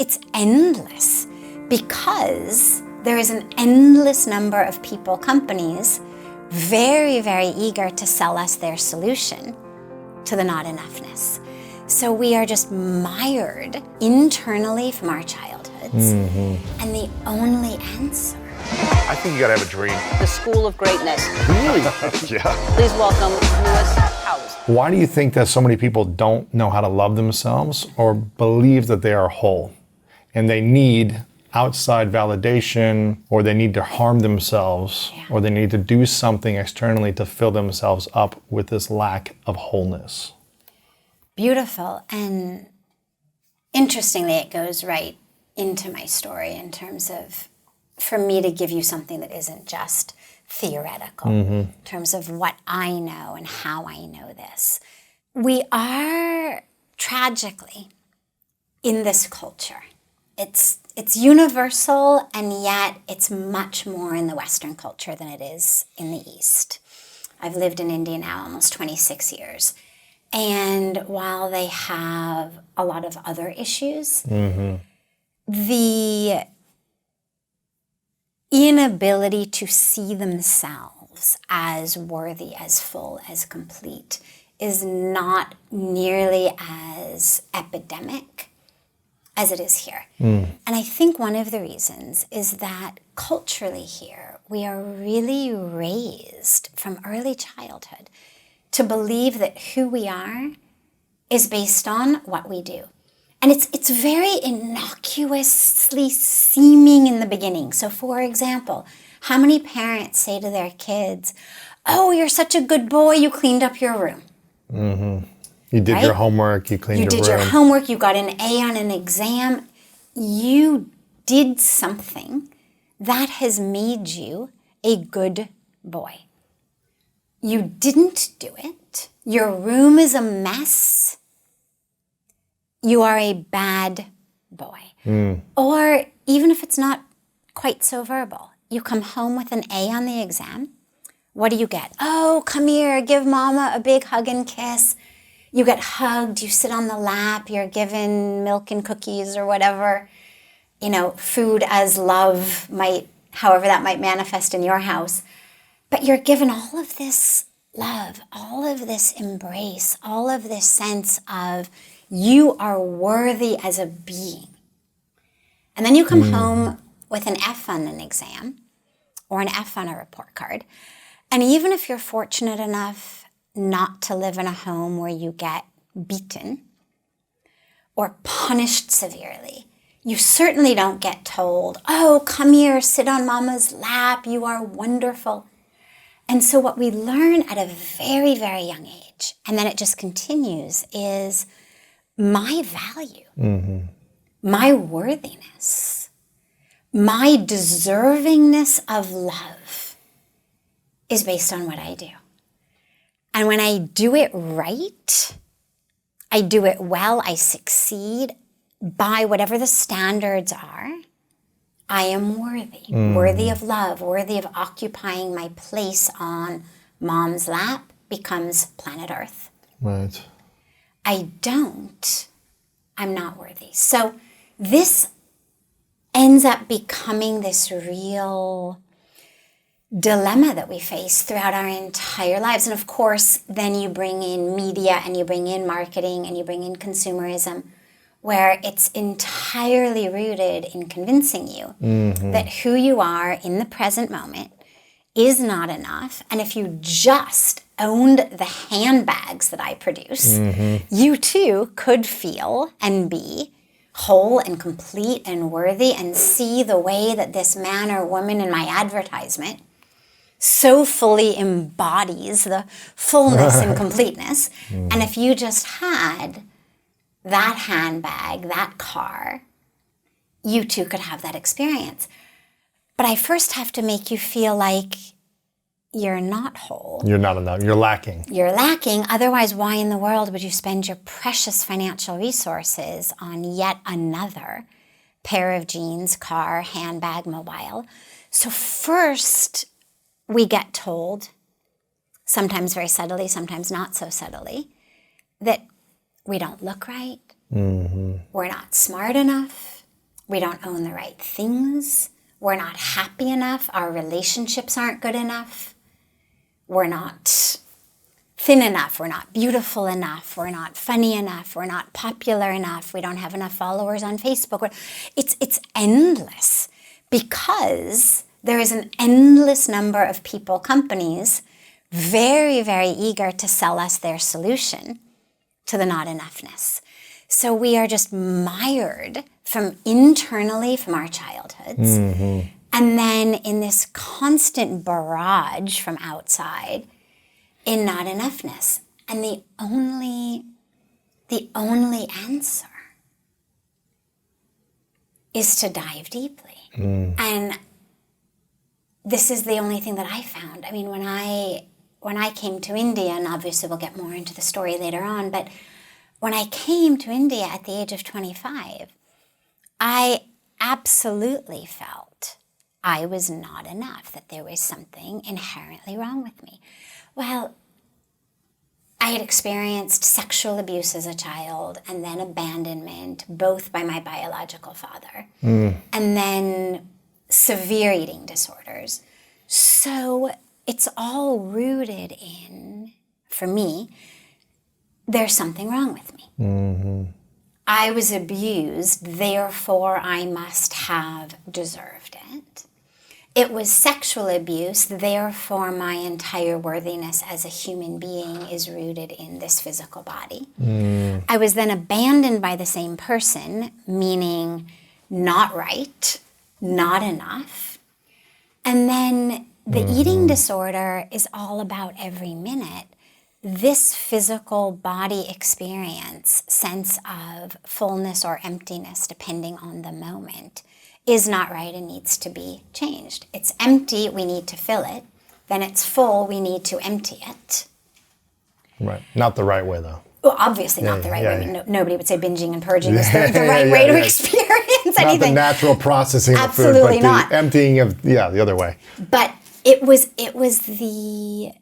it's endless because there is an endless number of people, companies, very, very eager to sell us their solution to the not enoughness. So we are just mired internally from our childhoods. And the only answer, I think you gotta have a dream. The School of Greatness. Really? Yeah. Please welcome Lewis Howes. Why do you think that so many people don't know how to love themselves or believe that they are whole and they need outside validation, or they need to harm themselves, or they need to do something externally to fill themselves up with this lack of wholeness? Beautiful. And interestingly, it goes right into my story in terms of, for me to give you something that isn't just theoretical, in terms of what I know and how I know this. We are tragically in this culture. It's universal, and yet it's much more in the Western culture than it is in the East. I've lived in India now almost 26 years. And while they have a lot of other issues, the inability to see themselves as worthy, as full, as complete is not nearly as epidemic as it is here. And I think one of the reasons is that culturally here, we are really raised from early childhood to believe that who we are is based on what we do. And it's very innocuously seeming in the beginning. So for example, how many parents say to their kids, "Oh, you're such a good boy, you cleaned up your room." You did your homework, you cleaned your room. You did your homework, you got an A on an exam. You did something that has made you a good boy. You didn't do it. Your room is a mess. You are a bad boy. Or even if it's not quite so verbal, you come home with an A on the exam. What do you get? "Oh, come here, give mama a big hug and kiss." You get hugged, you sit on the lap, you're given milk and cookies or whatever, food as love might, however that might manifest in your house. But you're given all of this love, all of this embrace, all of this sense of you are worthy as a being. And then you come home with an F on an exam or an F on a report card. And even if you're fortunate enough not to live in a home where you get beaten or punished severely, you certainly don't get told, "Oh, come here, sit on mama's lap, you are wonderful." And so what we learn at a very, very young age, and then it just continues, is my value, my worthiness, my deservingness of love is based on what I do. And when I do it right, I do it well, I succeed by whatever the standards are, I am worthy. Worthy of love, worthy of occupying my place on mom's lap becomes planet Earth. Right. I don't, I'm not worthy. So this ends up becoming this real dilemma that we face throughout our entire lives. And of course, then you bring in media and you bring in marketing and you bring in consumerism, where it's entirely rooted in convincing you that who you are in the present moment is not enough. And if you just owned the handbags that I produce, you too could feel and be whole and complete and worthy and see the way that this man or woman in my advertisement so fully embodies the fullness and completeness. And if you just had that handbag, that car, you too could have that experience. But I first have to make you feel like you're not whole. You're not enough. You're lacking. You're lacking. Otherwise, why in the world would you spend your precious financial resources on yet another pair of jeans, car, handbag, mobile? So first, we get told, sometimes very subtly, sometimes not so subtly, that we don't look right, we're not smart enough, We don't own the right things. We're not happy enough. Our relationships aren't good enough. We're not thin enough. We're not beautiful enough. We're not funny enough. We're not popular enough. We don't have enough followers on Facebook. It's endless because there is an endless number of people, companies, very, very eager to sell us their solution to the not enoughness. So we are just mired from internally from our childhoods. Mm-hmm. And then in this constant barrage from outside in not enoughness. And the only answer is to dive deeply. And this is the only thing that I found. I mean, when I came to India, and obviously we'll get more into the story later on, but when I came to India at the age of 25, I absolutely felt I was not enough, that there was something inherently wrong with me. Well, I had experienced sexual abuse as a child and then abandonment, both by my biological father, and then severe eating disorders. So it's all rooted in, for me, there's something wrong with me. Mm-hmm. I was abused, therefore I must have deserved it. It was sexual abuse, therefore my entire worthiness as a human being is rooted in this physical body. I was then abandoned by the same person, meaning not right, not enough. And then the eating disorder is all about every minute. This physical body experience, sense of fullness or emptiness, depending on the moment, is not right and needs to be changed. It's empty, we need to fill it. Then it's full, we need to empty it. Right. Not the right way, though. Well, obviously not the right way. I mean, nobody would say binging and purging is the right way to experience anything. Not the natural processing of food, Absolutely but not. the emptying of, the other way. But it was the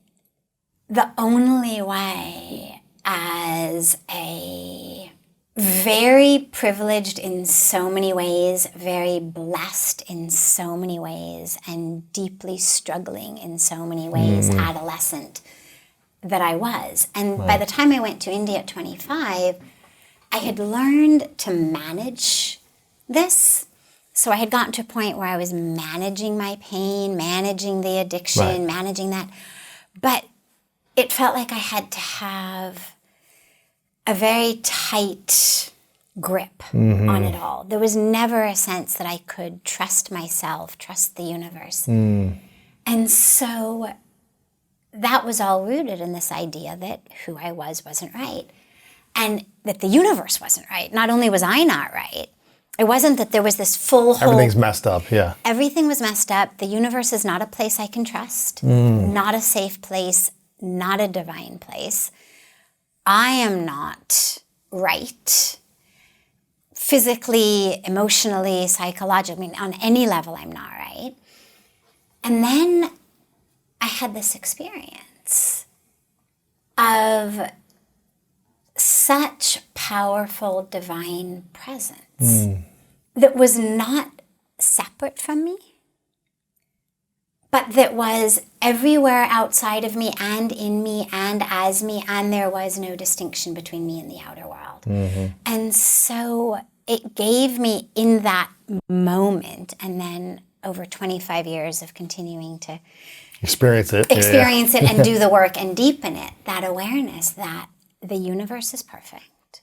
only way as a very privileged in so many ways, very blessed in so many ways, and deeply struggling in so many ways, adolescent that I was. And by the time I went to India at 25, I had learned to manage this. So I had gotten to a point where I was managing my pain, managing the addiction, managing that. But it felt like I had to have a very tight grip on it all. There was never a sense that I could trust myself, trust the universe. And so that was all rooted in this idea that who I wasn't right. And that the universe wasn't right. Not only was I not right, it wasn't that there was this full whole... Everything's messed up, yeah. Everything was messed up. The universe is not a place I can trust, not a safe place, not a divine place. I am not right. Physically, emotionally, psychologically, I mean, on any level, I'm not right. And then I had this experience of such powerful divine presence that was not separate from me, but that was everywhere outside of me and in me and as me, and there was no distinction between me and the outer world. And so it gave me in that moment, and then over 25 years of continuing to experience it and do the work and deepen it, that awareness that the universe is perfect,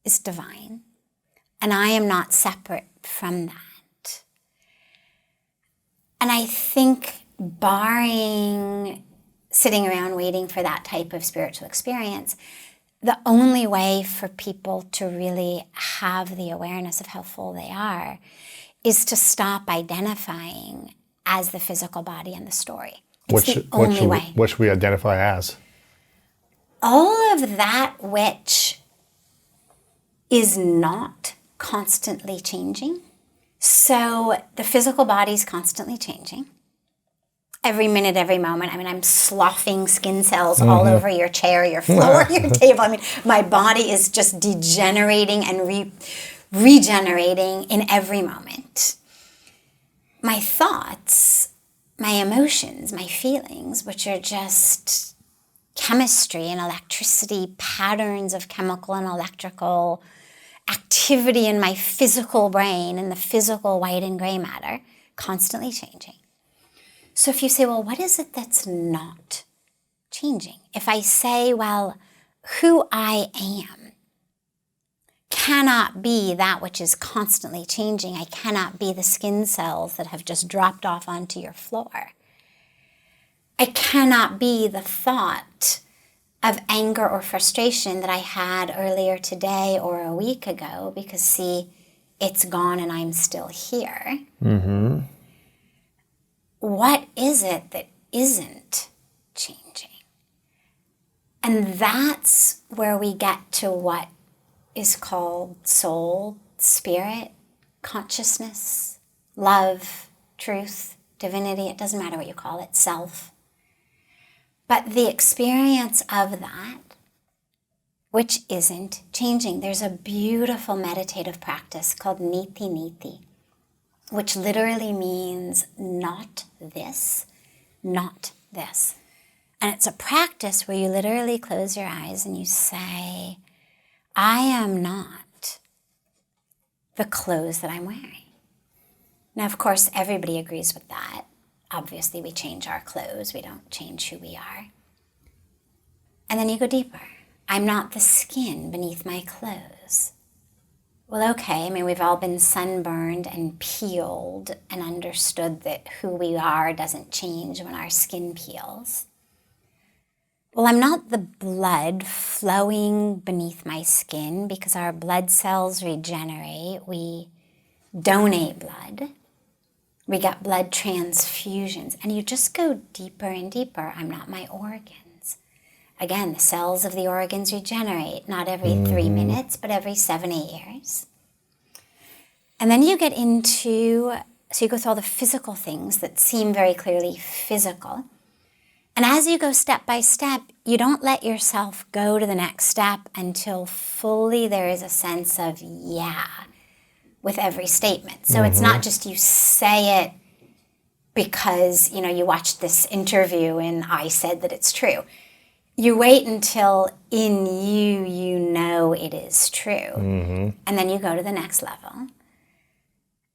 is divine, and I am not separate from that. And I think barring sitting around waiting for that type of spiritual experience, the only way for people to really have the awareness of how full they are is to stop identifying as the physical body and the story. It's the only way. What should we identify as? All of that which is not constantly changing. So the physical body is constantly changing. Every minute, every moment. I mean, I'm sloughing skin cells all over your chair, your floor, your table. I mean, my body is just degenerating and regenerating in every moment. My thoughts, my emotions, my feelings, which are just chemistry and electricity, patterns of chemical and electrical activity in my physical brain and the physical white and gray matter, constantly changing. So if you say, well, what is it that's not changing? If I say, well, who I am cannot be that which is constantly changing. I cannot be the skin cells that have just dropped off onto your floor. I cannot be the thought of anger or frustration that I had earlier today or a week ago because, see, it's gone and I'm still here. Mm-hmm. What is it that isn't changing? And that's where we get to what is called soul, spirit, consciousness, love, truth, divinity. It doesn't matter what you call it, self. But the experience of that, which isn't changing. There's a beautiful meditative practice called niti niti, which literally means not this, not this. And it's a practice where you literally close your eyes and you say, I am not the clothes that I'm wearing. Now, of course, everybody agrees with that. Obviously, we change our clothes. We don't change who we are. And then you go deeper. I'm not the skin beneath my clothes. Well, okay, I mean, we've all been sunburned and peeled and understood that who we are doesn't change when our skin peels. Well, I'm not the blood flowing beneath my skin because our blood cells regenerate. We donate blood. We get blood transfusions. And you just go deeper and deeper. I'm not my organs. Again, the cells of the organs regenerate, not every 3 minutes, but every 7, 8 years. And then you get into, so you go through all the physical things that seem very clearly physical. And as you go step by step, you don't let yourself go to the next step until fully there is a sense of yeah with every statement. So it's not just you say it because, you know, you watched this interview and I said that it's true. You wait until in you, you know it is true. And then you go to the next level.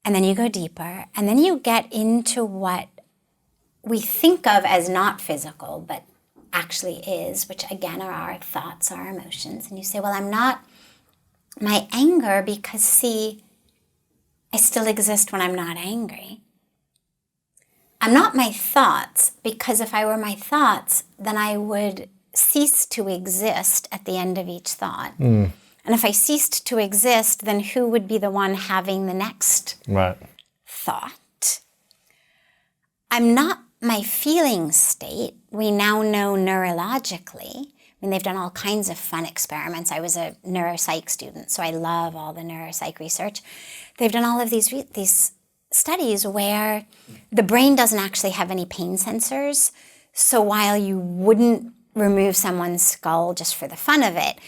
And then you go deeper. And then you get into what we think of as not physical, but actually is, which again are our thoughts, our emotions. And you say, well, I'm not my anger because, see, I still exist when I'm not angry. I'm not my thoughts because if I were my thoughts, then I would cease to exist at the end of each thought. And if I ceased to exist, then who would be the one having the next thought? I'm not my feeling state. We now know neurologically. I mean, they've done all kinds of fun experiments. I was a neuropsych student, so I love all the neuropsych research. They've done all of these studies where the brain doesn't actually have any pain sensors. So while you wouldn't remove someone's skull just for the fun of it,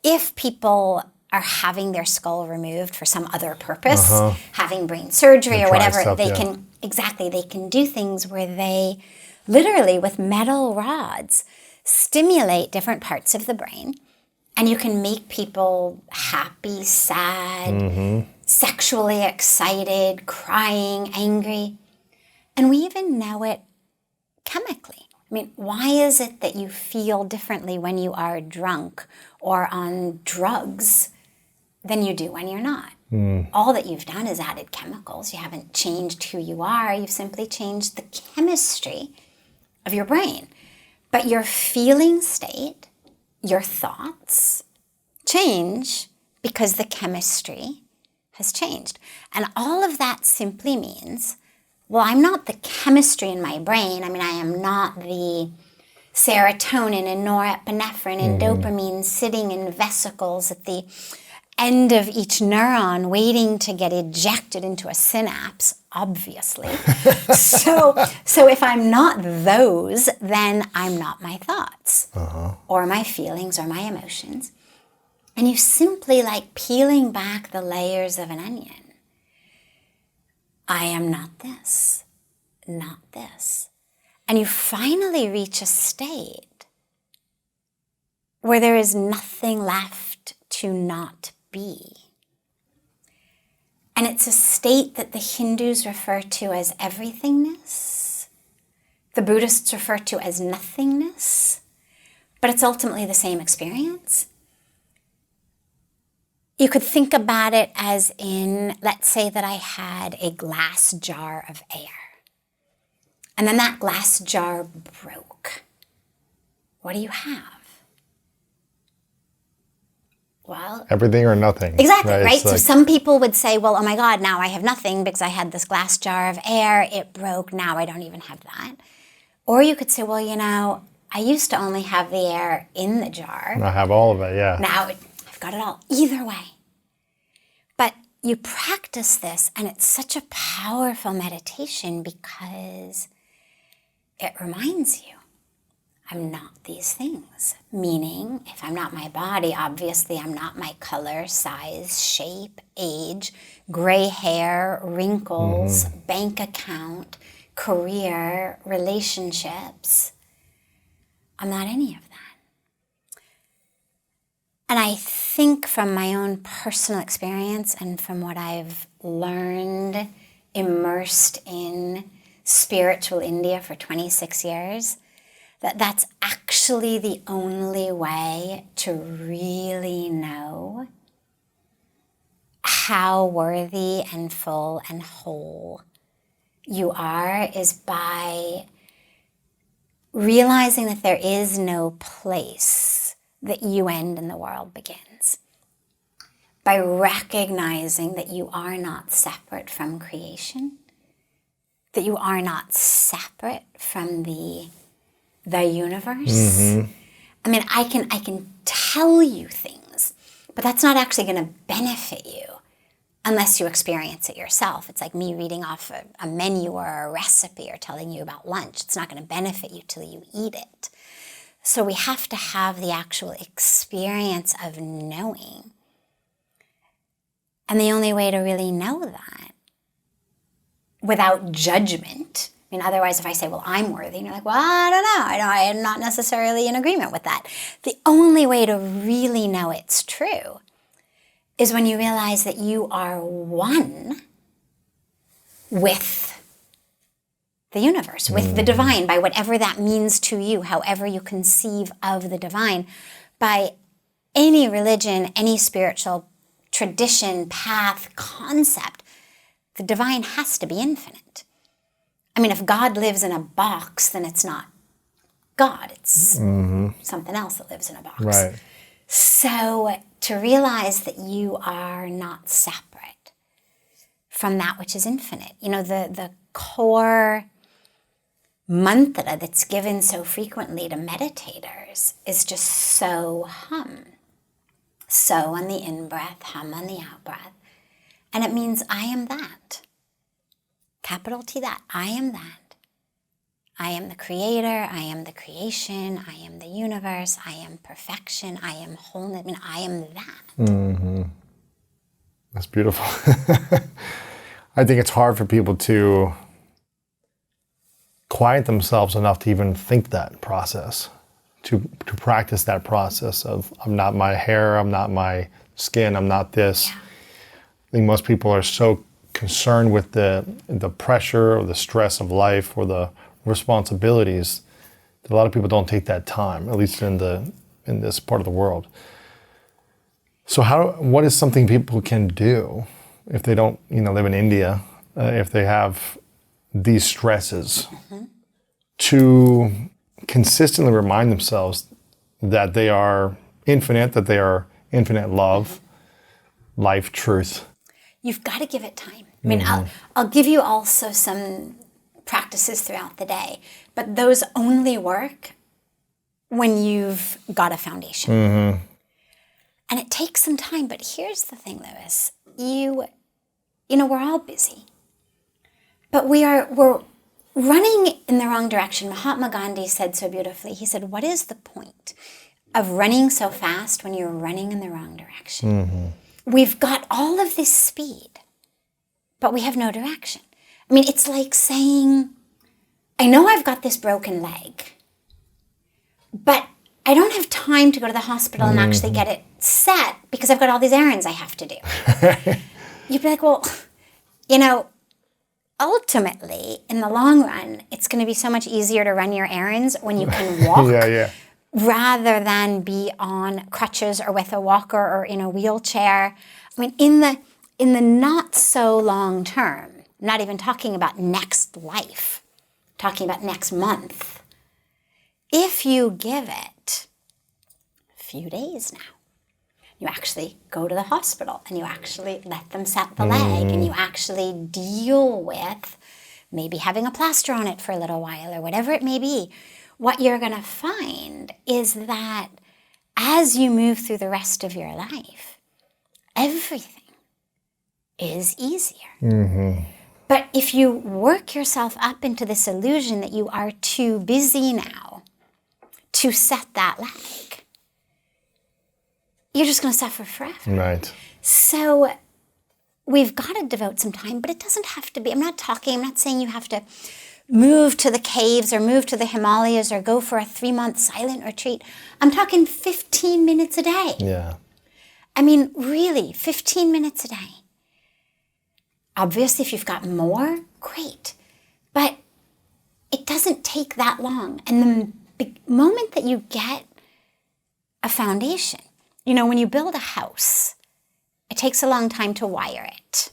if people are having their skull removed for some other purpose, having brain surgery or whatever, stuff, they can do things where they literally with metal rods stimulate different parts of the brain, and you can make people happy, sad, sexually excited, crying, angry. And we even know it chemically. I mean, why is it that you feel differently when you are drunk or on drugs than you do when you're not? All that you've done is added chemicals. You haven't changed who you are. You've simply changed the chemistry of your brain. But your feeling state, your thoughts change because the chemistry has changed. And all of that simply means, well, I'm not the chemistry in my brain. I mean, I am not the serotonin and norepinephrine and dopamine sitting in vesicles at the end of each neuron waiting to get ejected into a synapse, obviously. So if I'm not those, then I'm not my thoughts or my feelings or my emotions. And you simply like peeling back the layers of an onion. I am not this, not this. And you finally reach a state where there is nothing left to not be. And it's a state that the Hindus refer to as everythingness. The Buddhists refer to as nothingness. But it's ultimately the same experience. You could think about it as in, let's say that I had a glass jar of air. And then that glass jar broke. What do you have? Well, everything or nothing. Exactly, right? So like, some people would say, well, oh my God, now I have nothing because I had this glass jar of air. It broke. Now I don't even have that. Or you could say, well, you know, I used to only have the air in the jar. I have all of it, yeah. Now I've got it all. Either way. But you practice this, and it's such a powerful meditation because it reminds you, I'm not these things. Meaning, if I'm not my body, obviously I'm not my color, size, shape, age, gray hair, wrinkles, bank account, career, relationships. I'm not any of that. And I think from my own personal experience and from what I've learned, immersed in spiritual India for 26 years, that that's actually the only way to really know how worthy and full and whole you are, is by realizing that there is no place that you end and the world begins. By recognizing that you are not separate from creation, that you are not separate from the universe. I mean, I can tell you things, but that's not actually going to benefit you unless you experience it yourself. It's like me reading off a menu or a recipe or telling you about lunch. It's not going to benefit you till you eat it. So we have to have the actual experience of knowing. And the only way to really know that, without judgment, I mean, otherwise if I say, well, I'm worthy, and you're like, well, I don't know. I am not necessarily in agreement with that. The only way to really know it's true is when you realize that you are one with the universe, with the divine, by whatever that means to you, however you conceive of the divine. By any religion, any spiritual tradition, path, concept, the divine has to be infinite. I mean, if God lives in a box, then it's not God. It's something else that lives in a box. Right. So to realize that you are not separate from that which is infinite. You know, the core mantra that's given so frequently to meditators is just so hum. So on the in-breath, hum on the out-breath. And it means I am that. Capital T that. I am that. I am the creator. I am the creation. I am the universe. I am perfection. I am wholeness. I mean, I am that. That's beautiful. I think it's hard for people to quiet themselves enough to even think that process, to practice that process of I'm not my hair, I'm not my skin, I'm not this. Yeah. I think most people are so concerned with the pressure or the stress of life or the responsibilities that a lot of people don't take that time, at least in this part of the world. So what is something people can do if they don't, live in India, if they have these stresses, to consistently remind themselves that they are infinite, that they are infinite love, life, truth? You've got to give it time. I mean, I'll give you also some practices throughout the day, but those only work when you've got a foundation. And it takes some time, but here's the thing, Lewis. We're all busy, but we're running in the wrong direction. Mahatma Gandhi said so beautifully, he said, what is the point of running so fast when you're running in the wrong direction. We've got all of this speed, but we have no direction. I mean, it's like saying, I know I've got this broken leg, but I don't have time to go to the hospital and actually get it set because I've got all these errands I have to do. You'd be like, well, you know, ultimately, in the long run, it's going to be so much easier to run your errands when you can walk rather than be on crutches or with a walker or in a wheelchair. I mean, in the not so long term, not even talking about next life, talking about next month, if you give it a few days now, you actually go to the hospital and you actually let them set the leg and you actually deal with maybe having a plaster on it for a little while or whatever it may be, what you're going to find is that as you move through the rest of your life, everything is easier. But if you work yourself up into this illusion that you are too busy now to set that leg, you're just going to suffer forever. Right. So we've got to devote some time, but it doesn't have to be. I'm not saying you have to move to the caves or move to the Himalayas or go for a 3-month silent retreat. I'm talking 15 minutes a day. Yeah. I mean, really, 15 minutes a day. Obviously, if you've got more, great. But it doesn't take that long. And the moment that you get a foundation, you know, when you build a house, it takes a long time to wire it.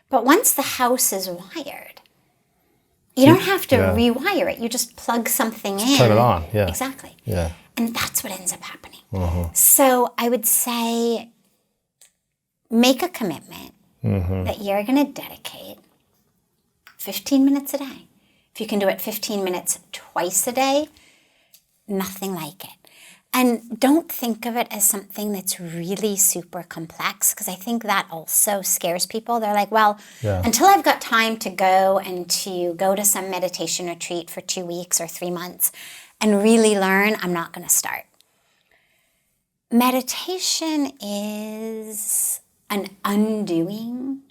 But once the house is wired, you don't have to rewire it. You just plug something in. Turn it on, yeah. Exactly. Yeah. And that's what ends up happening. So I would say make a commitment that you're going to dedicate 15 minutes a day. If you can do it 15 minutes twice a day, nothing like it. And don't think of it as something that's really super complex, because I think that also scares people. They're like, well, until I've got time to go to some meditation retreat for 2 weeks or 3 months and really learn, I'm not going to start. Meditation is an undoing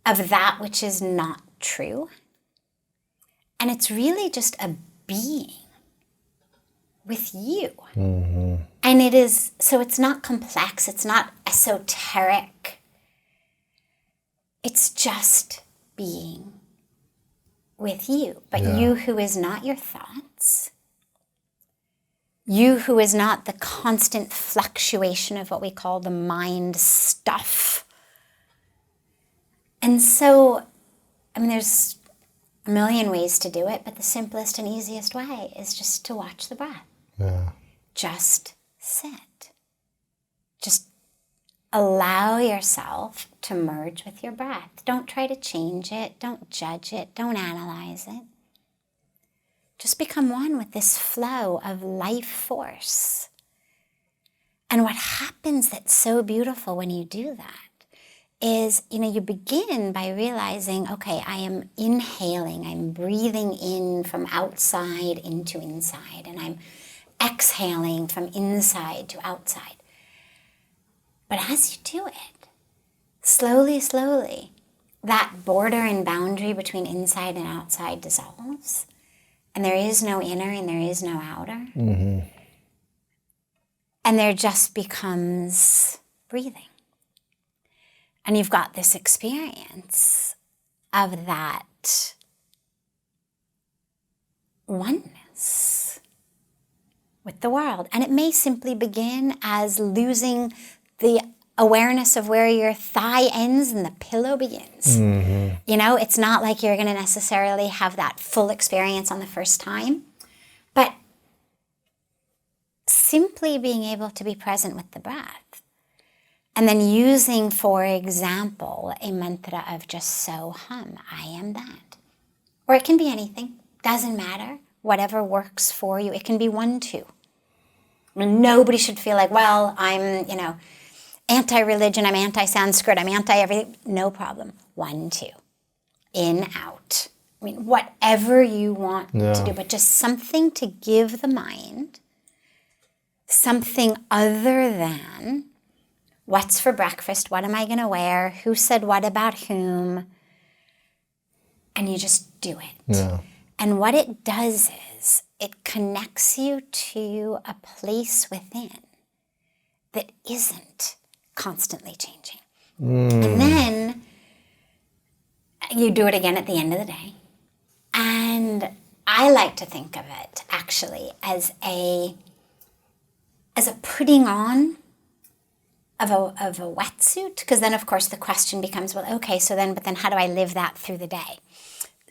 of that which is not true. And it's really just a being with you. And it is, so it's not complex, it's not esoteric. It's just being with you. But you who is not your thoughts, you who is not the constant fluctuation of what we call the mind stuff. And so, I mean, there's a million ways to do it, but the simplest and easiest way is just to watch the breath. Just sit. Just allow yourself to merge with your breath. Don't try to change it. Don't judge it. Don't analyze it. Just become one with this flow of life force. And what happens that's so beautiful when you do that is, you know, you begin by realizing, okay, I am inhaling, I'm breathing in from outside into inside, and I'm exhaling from inside to outside. But as you do it, slowly, slowly, that border and boundary between inside and outside dissolves, and there is no inner and there is no outer. And there just becomes breathing. And you've got this experience of that oneness with the world. And it may simply begin as losing the awareness of where your thigh ends and the pillow begins. You know, it's not like you're going to necessarily have that full experience on the first time, but simply being able to be present with the breath. And then using, for example, a mantra of just so hum, I am that. Or it can be anything, doesn't matter, whatever works for you. It can be 1, 2. I mean, nobody should feel like, well, I'm, you know, anti-religion, I'm anti-Sanskrit, I'm anti-everything. No problem. 1, 2. In, out. I mean, whatever you want to do, but just something to give the mind something other than what's for breakfast, what am I going to wear, who said what about whom, and you just do it. Yeah. And what it does is it connects you to a place within that isn't constantly changing. And then you do it again at the end of the day. And I like to think of it actually as a putting on of a wetsuit, because then of course the question becomes, well, okay, but then how do I live that through the day?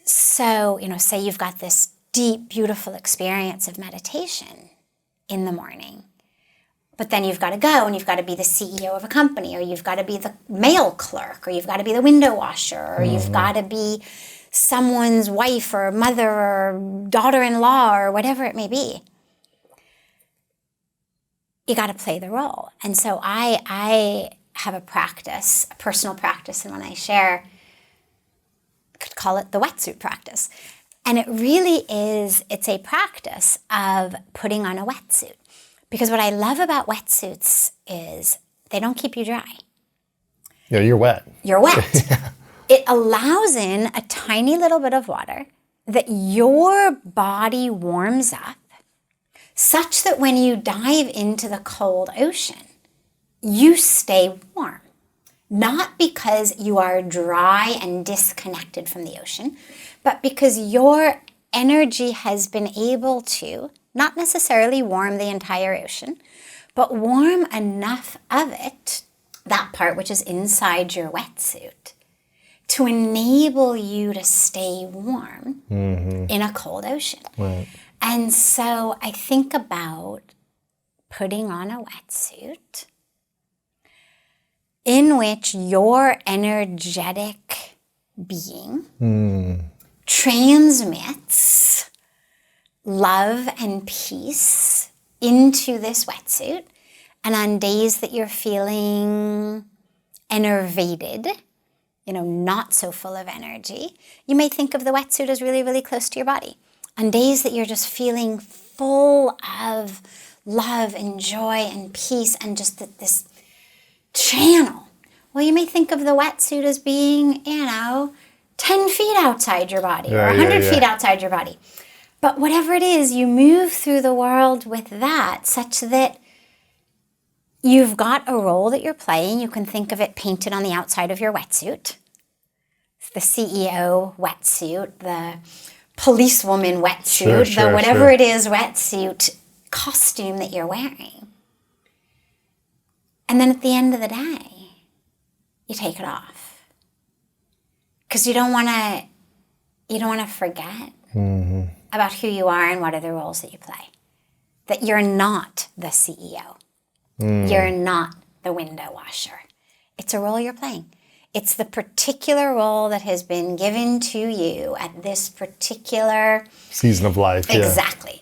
So, say you've got this deep, beautiful experience of meditation in the morning, but then you've got to go and you've got to be the CEO of a company, or you've got to be the mail clerk, or you've got to be the window washer, or you've got to be someone's wife or mother or daughter-in-law or whatever it may be. You got to play the role. And so I have a practice, a personal practice, and when I share, I could call it the wetsuit practice. And it really is, it's a practice of putting on a wetsuit. Because what I love about wetsuits is they don't keep you dry. Yeah, you're wet. You're wet. It allows in a tiny little bit of water that your body warms up, such that when you dive into the cold ocean, you stay warm. Not because you are dry and disconnected from the ocean, but because your energy has been able to not necessarily warm the entire ocean, but warm enough of it, that part which is inside your wetsuit, to enable you to stay warm in a cold ocean. Right. And so I think about putting on a wetsuit in which your energetic being transmits love and peace into this wetsuit. And on days that you're feeling enervated, not so full of energy, you may think of the wetsuit as really, really close to your body. On days that you're just feeling full of love and joy and peace and just this channel, well, you may think of the wetsuit as being, 10 feet outside your body or 100 feet outside your body. But whatever it is, you move through the world with that such that you've got a role that you're playing. You can think of it painted on the outside of your wetsuit. It's the CEO wetsuit, the policewoman wetsuit, the whatever it is wetsuit costume that you're wearing. And then at the end of the day, you take it off. Because you don't want to forget about who you are and what are the roles that you play. That you're not the CEO. You're not the window washer. It's a role you're playing. It's the particular role that has been given to you at this particular season of life. Exactly.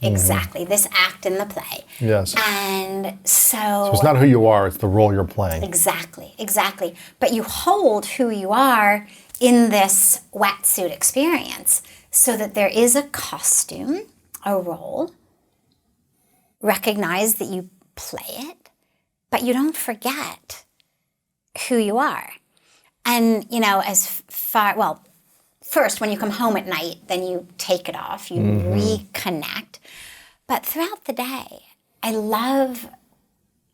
This act in the play. Yes. And so it's not who you are, it's the role you're playing. Exactly. But you hold who you are in this wetsuit experience so that there is a costume, a role, recognize that you play it, but you don't forget who you are. And, first, when you come home at night, then you take it off, you reconnect. But throughout the day, I love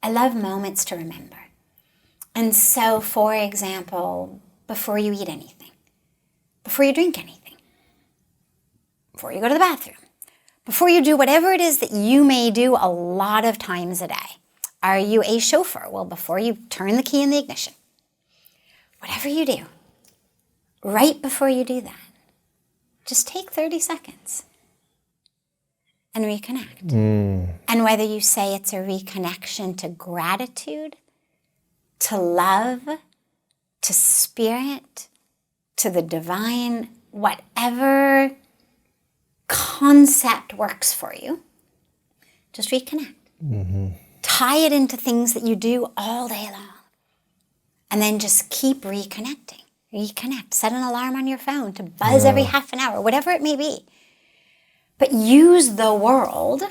moments to remember. And so, for example, before you eat anything, before you drink anything, before you go to the bathroom, before you do whatever it is that you may do a lot of times a day. Are you a chauffeur? Well, before you turn the key in the ignition, whatever you do, right before you do that, just take 30 seconds and reconnect. And whether you say it's a reconnection to gratitude, to love, to spirit, to the divine, whatever concept works for you, just reconnect. Tie it into things that you do all day long. And then just keep reconnecting. Reconnect. Set an alarm on your phone to buzz every half an hour, whatever it may be. But use the world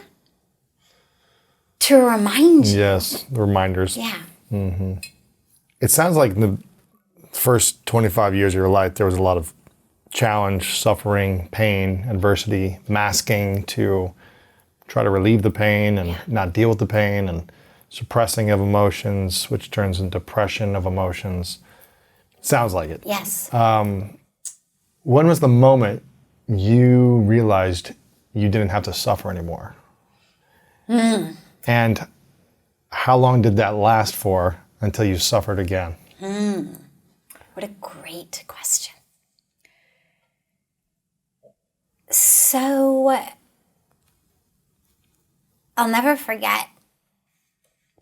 to remind you. Yes, the reminders. Yeah. It sounds like in the first 25 years of your life, there was a lot of challenge, suffering, pain, adversity, masking to try to relieve the pain and not deal with the pain, and suppressing of emotions, which turns into depression of emotions. Sounds like it. Yes. When was the moment you realized you didn't have to suffer anymore? And how long did that last for until you suffered again? What a great question. So, I'll never forget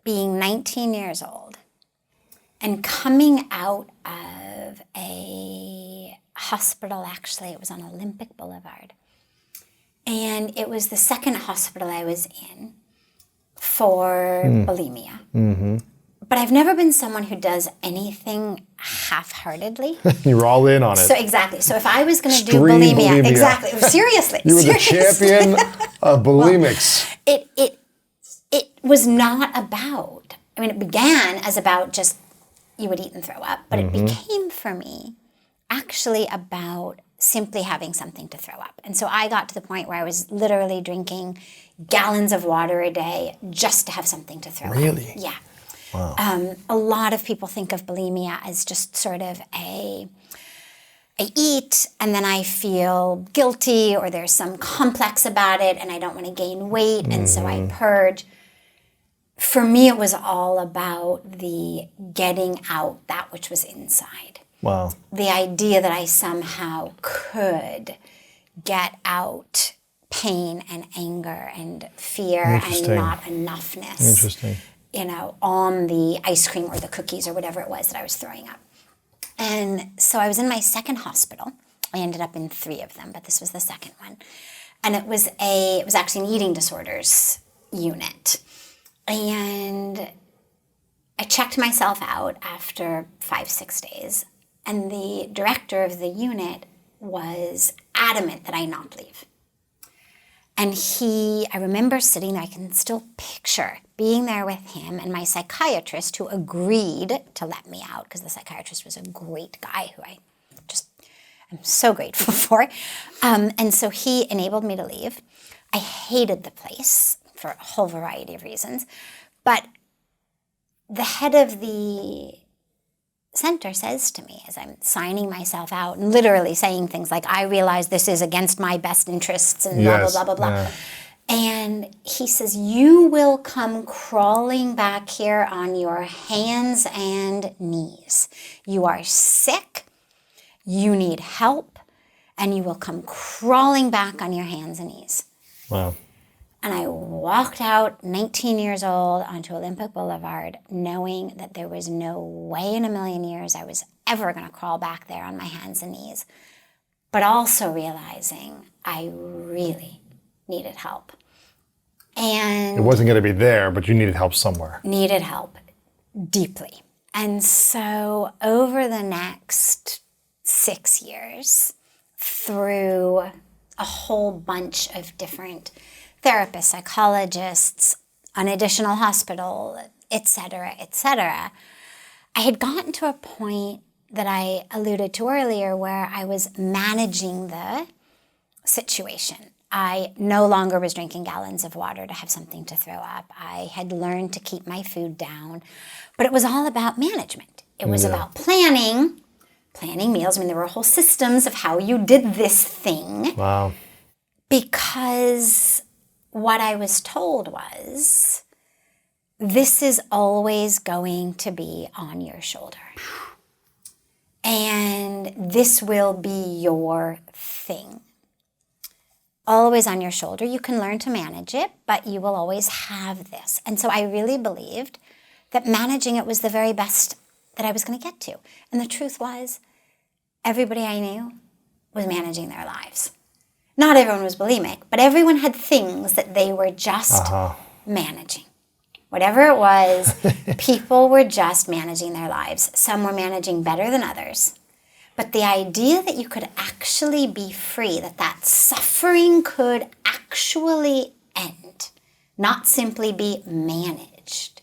being 19 years old and coming out of a hospital. Actually, it was on Olympic Boulevard. And it was the second hospital I was in for bulimia. But I've never been someone who does anything half-heartedly. You were all in on it. So exactly. So if I was going to do Extreme bulimia, bulimia. exactly. Seriously. You were the seriously. champion of bulimics. It was not about, I mean, it began as about just you would eat and throw up, but it became for me actually about simply having something to throw up. And so I got to the point where I was literally drinking gallons of water a day just to have something to throw up. Really? Yeah. Wow. A lot of people think of bulimia as just sort of I eat and then I feel guilty, or there's some complex about it and I don't want to gain weight and so I purge. For me, it was all about the getting out that which was inside. Wow. The idea that I somehow could get out pain and anger and fear and not enoughness. Interesting. You know, on the ice cream or the cookies or whatever it was that I was throwing up. And so I was in my second hospital. I ended up in 3 of them, but this was the second one. And it was actually an eating disorders unit. And I checked myself out after 5-6 days. And the director of the unit was adamant that I not leave. And I remember sitting there, I can still picture being there with him and my psychiatrist, who agreed to let me out, because the psychiatrist was a great guy who I'm so grateful for. And so he enabled me to leave. I hated the place for a whole variety of reasons. But the head of the center says to me as I'm signing myself out and literally saying things like, I realize this is against my best interests and blah, blah, blah, blah, blah. Yeah. And he says, you will come crawling back here on your hands and knees. You are sick, you need help, and you will come crawling back on your hands and knees. Wow. And I walked out, 19 years old, onto Olympic Boulevard, knowing that there was no way in a million years I was ever going to crawl back there on my hands and knees, but also realizing I really needed help. And it wasn't going to be there, but you needed help somewhere. Needed help deeply. And so over the next 6 years, through a whole bunch of different therapists, psychologists, an additional hospital, et cetera, I had gotten to a point that I alluded to earlier where I was managing the situation. I no longer was drinking gallons of water to have something to throw up. I had learned to keep my food down, but it was all about management. It was about planning meals. I mean, there were whole systems of how you did this thing. Wow. Because what I was told was, this is always going to be on your shoulder. And this will be your thing. Always on your shoulder. You can learn to manage it, but you will always have this. And so I really believed that managing it was the very best that I was going to get to. And the truth was, everybody I knew was managing their lives. Not everyone was bulimic, but everyone had things that they were just managing. Whatever it was, people were just managing their lives. Some were managing better than others. But the idea that you could actually be free, that suffering could actually end, not simply be managed,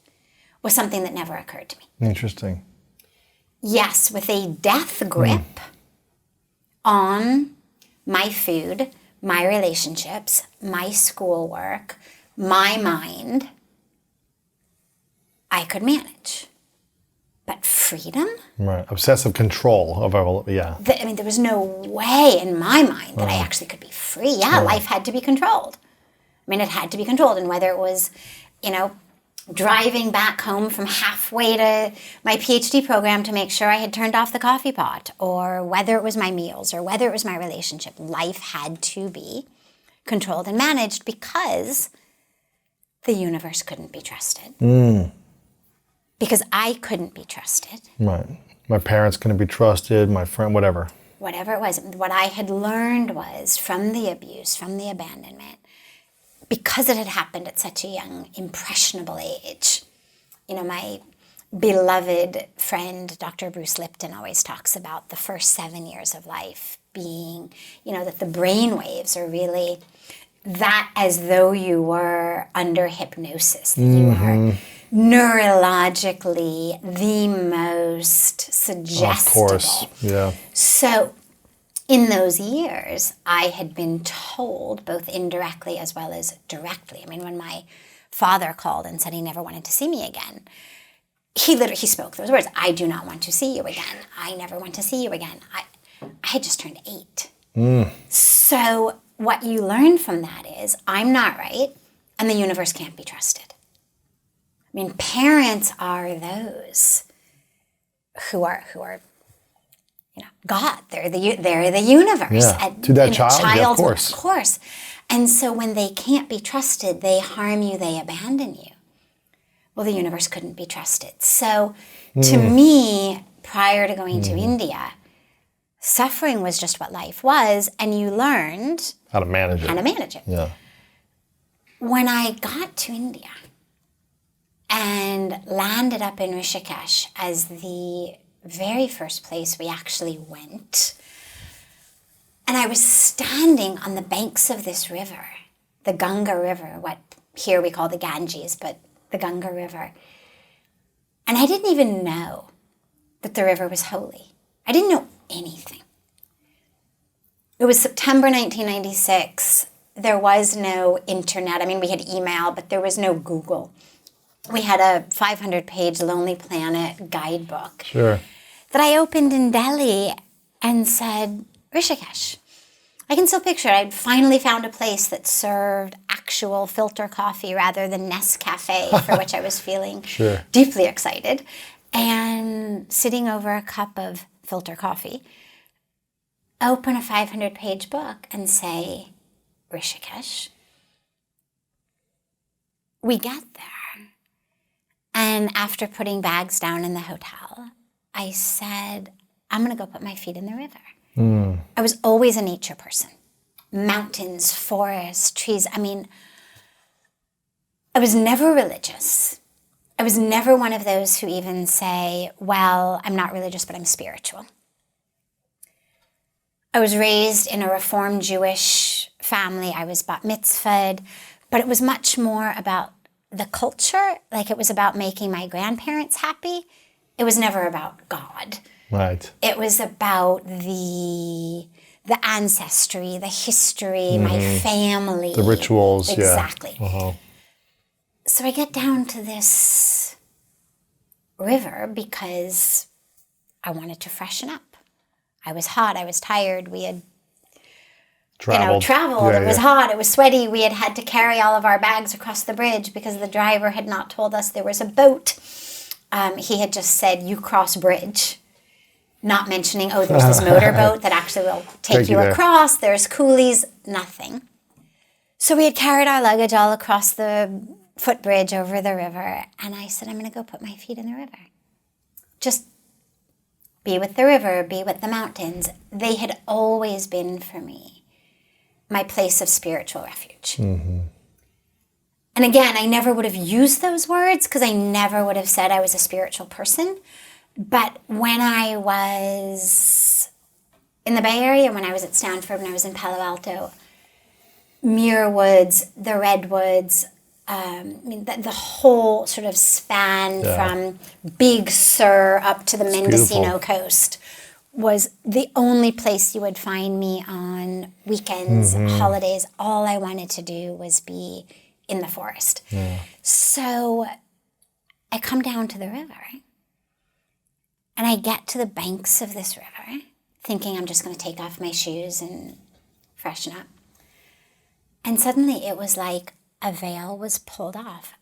was something that never occurred to me. Interesting. Yes, with a death grip on my food, my relationships, my schoolwork, my mind, I could manage. But freedom? Right. Obsessive control of our, yeah. I mean, there was no way in my mind that I actually could be free. Yeah, life had to be controlled. I mean, it had to be controlled. And whether it was, driving back home from halfway to my PhD program to make sure I had turned off the coffee pot, or whether it was my meals, or whether it was my relationship, life had to be controlled and managed because the universe couldn't be trusted. Because I couldn't be trusted. Right. My parents couldn't be trusted, my friend, whatever. Whatever it was. What I had learned was from the abuse, from the abandonment, because it had happened at such a young, impressionable age. My beloved friend, Dr. Bruce Lipton, always talks about the first 7 years of life being, that the brain waves are really that as though you were under hypnosis, that you are neurologically the most suggestible. Of course, yeah. So in those years, I had been told, both indirectly as well as directly. I mean, when my father called and said he never wanted to see me again, he spoke those words, "I do not want to see you again. I never want to see you again." I had just turned 8. So what you learn from that is, I'm not right, and the universe can't be trusted. I mean, parents are those who are God. They're the universe. Yeah. To that child, yeah, of course. Of course. And so when they can't be trusted, they harm you, they abandon you. Well, the universe couldn't be trusted. So to me, prior to going to India, suffering was just what life was, and you learned how to manage it. Yeah. When I got to India and landed up in Rishikesh as the very first place we actually went, and I was standing on the banks of this river, the Ganga River, what here we call the Ganges, but the Ganga River. And I didn't even know that the river was holy. I didn't know anything. It was September 1996. There was no internet. I mean, we had email, but there was no Google. We had a 500-page Lonely Planet guidebook that I opened in Delhi and said, Rishikesh. I can still picture it. I'd finally found a place that served actual filter coffee rather than Nescafe, for which I was feeling deeply excited. And sitting over a cup of filter coffee, open a 500-page book and say, Rishikesh. We get there. And after putting bags down in the hotel, I said, I'm going to go put my feet in the river. I was always a nature person. Mountains, forests, trees. I mean, I was never religious. I was never one of those who even say, well, I'm not religious, but I'm spiritual. I was raised in a Reformed Jewish family. I was bat mitzvahed, but it was much more about the culture. Like, it was about making my grandparents happy. It was never about God. Right. It was about the ancestry, the history, my family. The rituals, exactly. Yeah. So I get down to this river because I wanted to freshen up. I was hot, I was tired, we had traveled. It was hot, it was sweaty. We had to carry all of our bags across the bridge because the driver had not told us there was a boat. He had just said, you cross bridge. Not mentioning, there's this motorboat that actually will take you across. There's coolies, nothing. So we had carried our luggage all across the footbridge over the river. And I said, I'm going to go put my feet in the river. Just be with the river, be with the mountains. They had always been, for me, my place of spiritual refuge. And again, I never would have used those words because I never would have said I was a spiritual person. But when I was in the Bay Area, when I was at Stanford, when I was in Palo Alto, Muir Woods, the Redwoods, the whole sort of span from Big Sur up to the Mendocino coast was the only place you would find me on weekends, holidays. All I wanted to do was be in the forest. So I come down to the river and I get to the banks of this river thinking I'm just going to take off my shoes and freshen up. And suddenly it was like a veil was pulled off.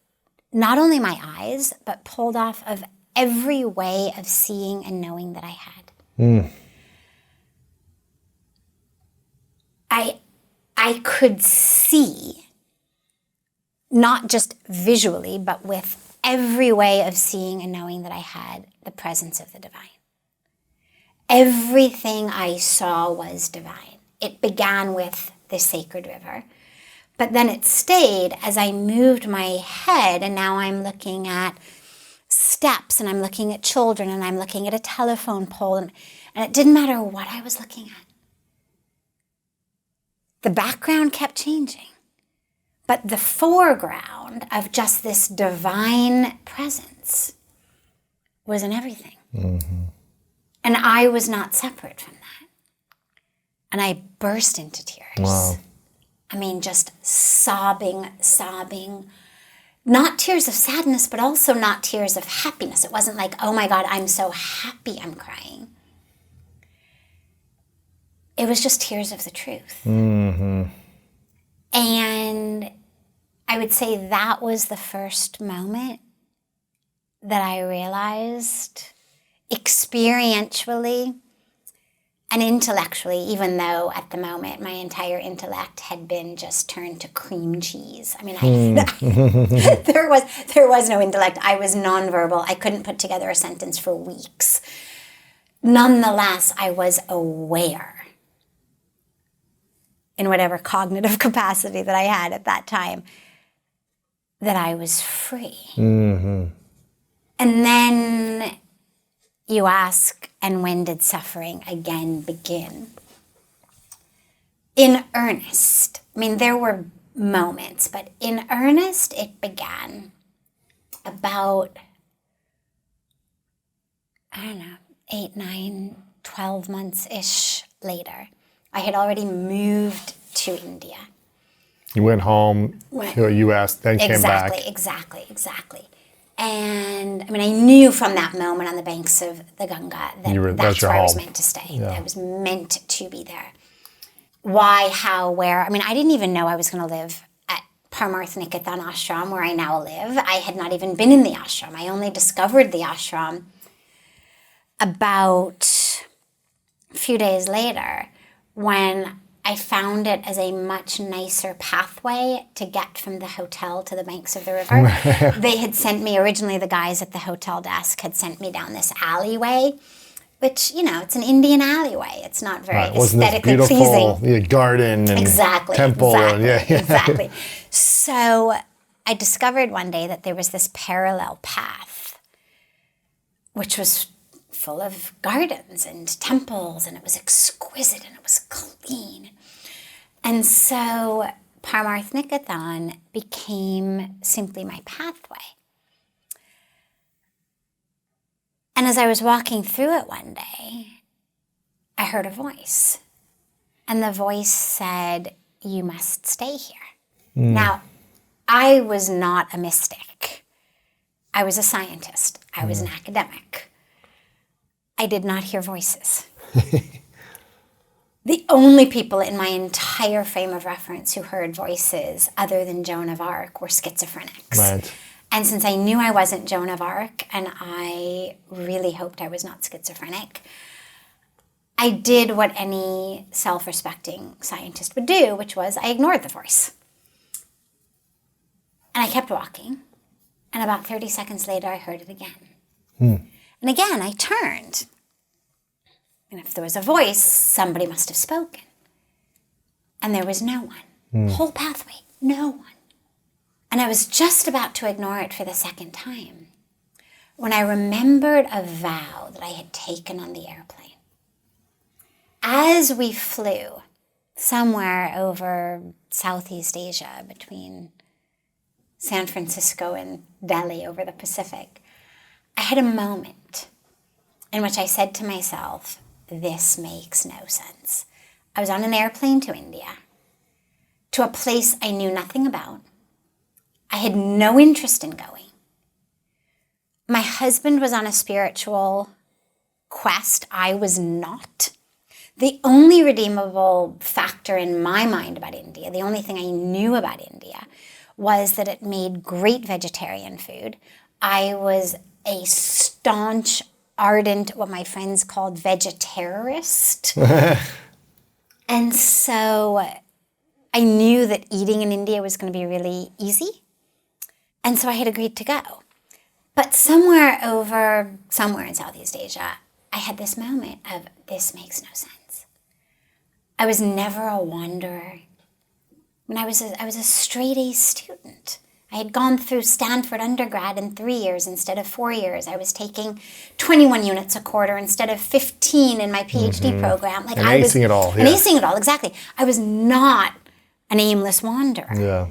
Not only my eyes, but pulled off of every way of seeing and knowing that I had. I could see, not just visually, but with every way of seeing and knowing that I had the presence of the divine. Everything I saw was divine. It began with the sacred river, but then it stayed as I moved my head, and now I'm looking at steps, and I'm looking at children, and I'm looking at a telephone pole, and it didn't matter what I was looking at. The background kept changing, but the foreground of just this divine presence was in everything. And I was not separate from that. And I burst into tears. Wow. I mean, just sobbing. Not tears of sadness, but also not tears of happiness. It wasn't like, oh my God, I'm so happy I'm crying. It was just tears of the truth. And I would say that was the first moment that I realized experientially and intellectually, even though at the moment my entire intellect had been just turned to cream cheese. I mean, there was no intellect. I was nonverbal. I couldn't put together a sentence for weeks. Nonetheless, I was aware in whatever cognitive capacity that I had at that time that I was free. And then you ask, and when did suffering again begin? In earnest, I mean, there were moments, but in earnest, it began about, 8, 9, 12 months-ish later. I had already moved to India. You went home to the U.S., then came back. Exactly. And I mean, I knew from that moment on the banks of the Ganga that that's where I was meant to stay. Yeah. I was meant to be there. Why, how, where? I mean, I didn't even know I was going to live at Parmarth Niketan Ashram, where I now live. I had not even been in the ashram. I only discovered the ashram about a few days later, when I found it as a much nicer pathway to get from the hotel to the banks of the river. They had sent me, originally the guys at the hotel desk had sent me down this alleyway, which, it's an Indian alleyway. It's not very aesthetically pleasing. The garden and temple. Exactly. So I discovered one day that there was this parallel path, which was full of gardens and temples, and it was exquisite and it was clean. And so Parmarth Niketan became simply my pathway. And as I was walking through it one day, I heard a voice. And the voice said, "You must stay here." Now, I was not a mystic. I was a scientist. I was an academic. I did not hear voices. The only people in my entire frame of reference who heard voices other than Joan of Arc were schizophrenics. Right. And since I knew I wasn't Joan of Arc, and I really hoped I was not schizophrenic, I did what any self-respecting scientist would do, which was I ignored the voice. And I kept walking. And about 30 seconds later, I heard it again. And again, I turned. And if there was a voice, somebody must have spoken. And there was no one. Whole pathway, no one. And I was just about to ignore it for the second time when I remembered a vow that I had taken on the airplane. As we flew somewhere over Southeast Asia between San Francisco and Delhi over the Pacific, I had a moment in which I said to myself, this makes no sense. I was on an airplane to India, to a place I knew nothing about. I had no interest in going. My husband was on a spiritual quest. I was not. The only redeemable factor in my mind about India, the only thing I knew about India, was that it made great vegetarian food. I was a staunch, ardent, what my friends called vegetarist. And so I knew that eating in India was going to be really easy. And so I had agreed to go. But somewhere in Southeast Asia, I had this moment of, this makes no sense. I was never a wanderer. When I was a straight A student. I had gone through Stanford undergrad in 3 years instead of 4 years. I was taking 21 units a quarter instead of 15 in my PhD program. Like, and acing it all. And acing it all, exactly. I was not an aimless wanderer. Yeah.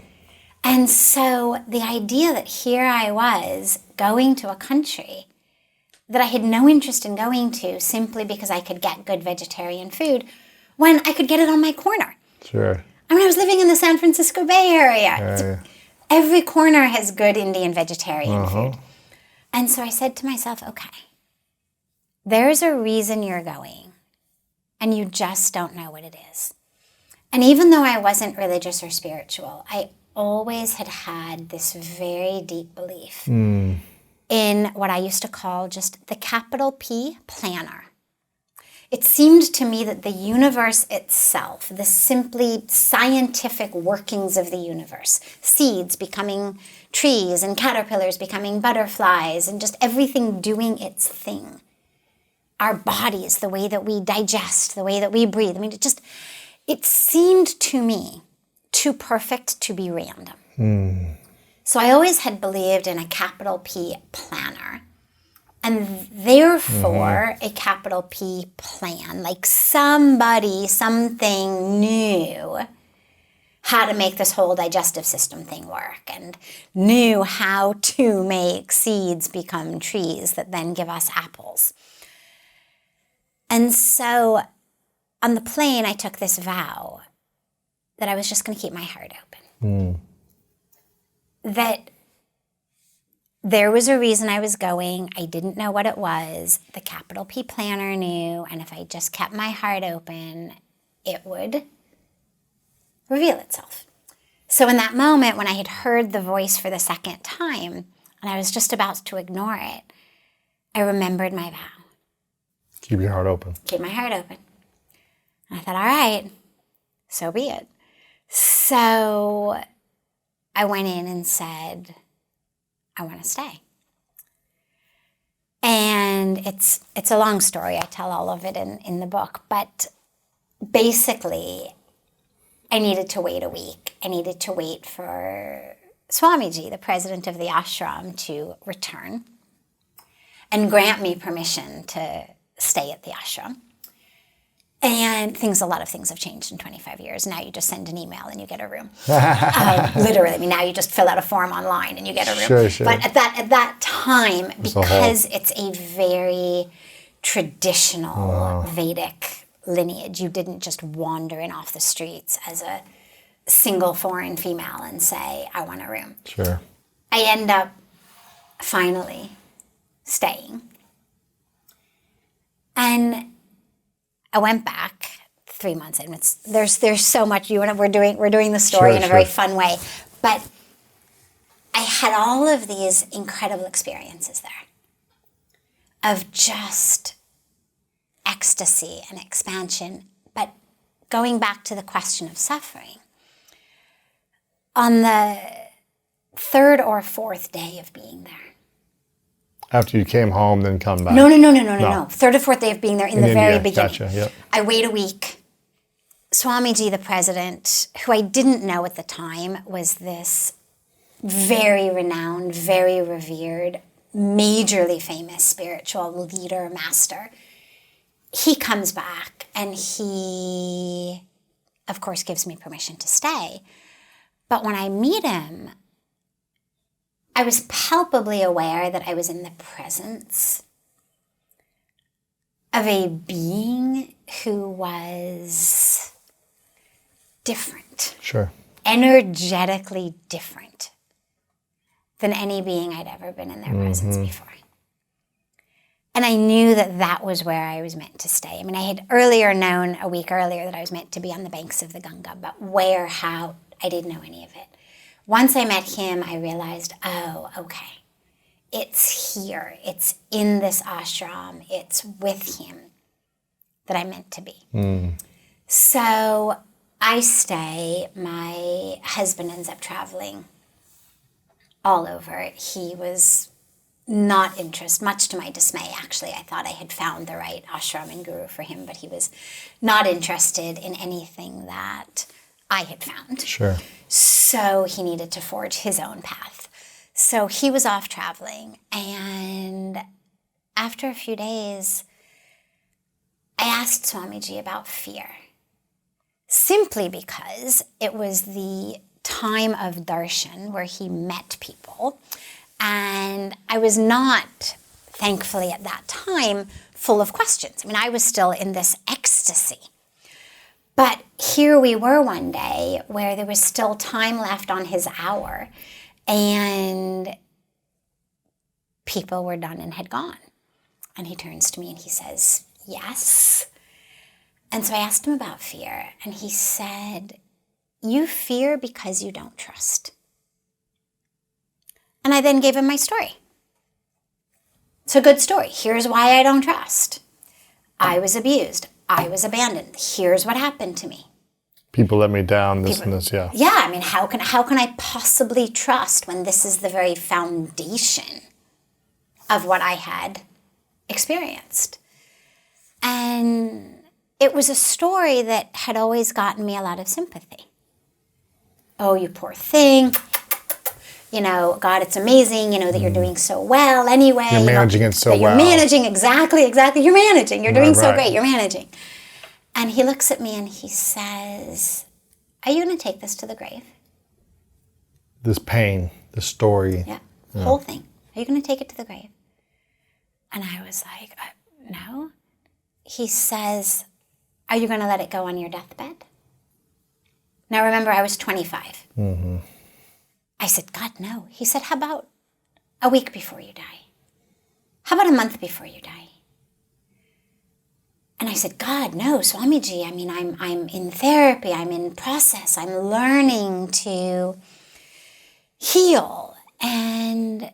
And so the idea that here I was going to a country that I had no interest in going to simply because I could get good vegetarian food when I could get it on my corner. Sure. I mean, I was living in the San Francisco Bay Area. Every corner has good Indian vegetarian food. And so I said to myself, okay, there's a reason you're going, and you just don't know what it is. And even though I wasn't religious or spiritual, I always had this very deep belief in what I used to call just the capital P planner. It seemed to me that the universe itself, the simply scientific workings of the universe, seeds becoming trees and caterpillars becoming butterflies and just everything doing its thing. Our bodies, the way that we digest, the way that we breathe. I mean, it seemed to me too perfect to be random. So I always had believed in a capital P planner. And therefore, a capital P plan, like somebody, something knew how to make this whole digestive system thing work and knew how to make seeds become trees that then give us apples. And so on the plane, I took this vow that I was just going to keep my heart open. That there was a reason I was going. I didn't know what it was. The capital P planner knew. And if I just kept my heart open, it would reveal itself. So in that moment, when I had heard the voice for the second time, and I was just about to ignore it, I remembered my vow. Keep your heart open. Keep my heart open. And I thought, all right, so be it. So I went in and said, I want to stay. And it's a long story. I tell all of it in the book. But basically, I needed to wait a week. I needed to wait for Swamiji, the president of the ashram, to return and grant me permission to stay at the ashram. And a lot of things have changed in 25 years. Now you just send an email and you get a room. Literally, I mean, now you just fill out a form online and you get a room. Sure. But at that time, because it's a very traditional Vedic lineage, you didn't just wander in off the streets as a single foreign female and say, I want a room. Sure. I end up finally staying. And I went back 3 months in. There's so much. We're doing the story in a very fun way, but I had all of these incredible experiences there of just ecstasy and expansion. But going back to the question of suffering, on the third or fourth day of being there. After you came home, then come back? No. Third or fourth day of being there in the very beginning. Gotcha, yep. I wait a week. Swamiji, the president, who I didn't know at the time, was this very renowned, very revered, majorly famous spiritual leader, master. He comes back and he, of course, gives me permission to stay. But when I meet him, I was palpably aware that I was in the presence of a being who was different. Sure. Energetically different than any being I'd ever been in their presence before. And I knew that that was where I was meant to stay. I mean, I had known a week earlier that I was meant to be on the banks of the Ganga, but where, how, I didn't know any of it. Once I met him, I realized, oh, okay, it's here. It's in this ashram. It's with him that I'm meant to be. So I stay. My husband ends up traveling all over. He was not interested, much to my dismay, actually. I thought I had found the right ashram and guru for him, but he was not interested in anything that I had found. Sure. So he needed to forge his own path. So he was off traveling, and after a few days, I asked Swamiji about fear, simply because it was the time of darshan where he met people, and I was not, thankfully at that time, full of questions. I mean, I was still in this ecstasy. But here we were one day where there was still time left on his hour, and people were done and had gone. And he turns to me and he says, yes. And so I asked him about fear, and he said, you fear because you don't trust. And I then gave him my story. It's a good story. Here's why I don't trust. I was abused. I was abandoned. Here's what happened to me. People let me down, this and this, yeah. Yeah, I mean, how can I possibly trust when this is the very foundation of what I had experienced? And it was a story that had always gotten me a lot of sympathy. Oh, you poor thing. You know, God, it's amazing, you know, that you're doing so well anyway. You're managing it so well. You're managing, exactly. You're managing. You're doing so Right. great. You're managing. And he looks at me and he says, are you going to take this to the grave? This pain, the story. Yeah, whole thing. Are you going to take it to the grave? And I was like, no. He says, are you going to let it go on your deathbed? Now remember, I was 25. I said, God, no. He said, how about a week before you die? How about a month before you die? And I said, God, no, Swamiji. I mean, I'm in therapy. I'm in process. I'm learning to heal. And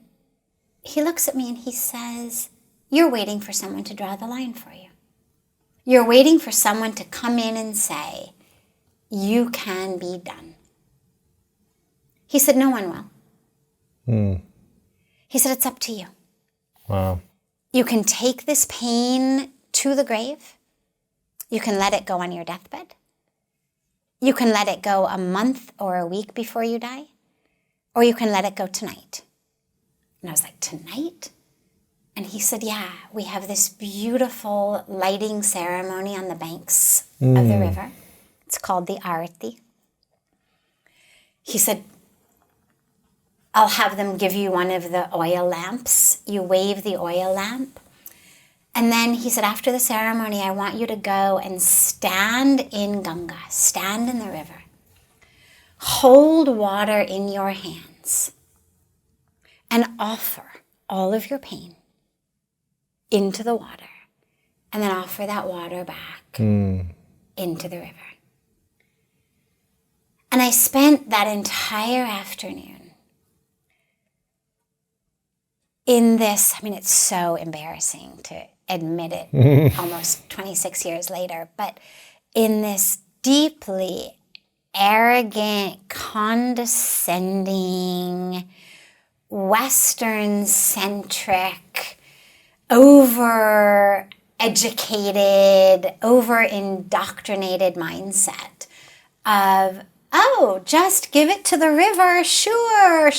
he looks at me and he says, you're waiting for someone to draw the line for you. You're waiting for someone to come in and say, you can be done. He said, no one will. He said, it's up to you. Wow. You can take this pain to the grave. You can let it go on your deathbed. You can let it go a month or a week before you die. Or you can let it go tonight. And I was like, tonight? And he said, yeah, we have this beautiful lighting ceremony on the banks of the river. It's called the Arati. He said, I'll have them give you one of the oil lamps. You wave the oil lamp. And then he said, after the ceremony, I want you to go and stand in Ganga, stand in the river. Hold water in your hands and offer all of your pain into the water, and then offer that water back into the river. And I spent that entire afternoon in this, I mean, it's so embarrassing to admit it almost 26 years later, but in this deeply arrogant, condescending, Western-centric, over-educated, over-indoctrinated mindset of, oh, just give it to the river, sure,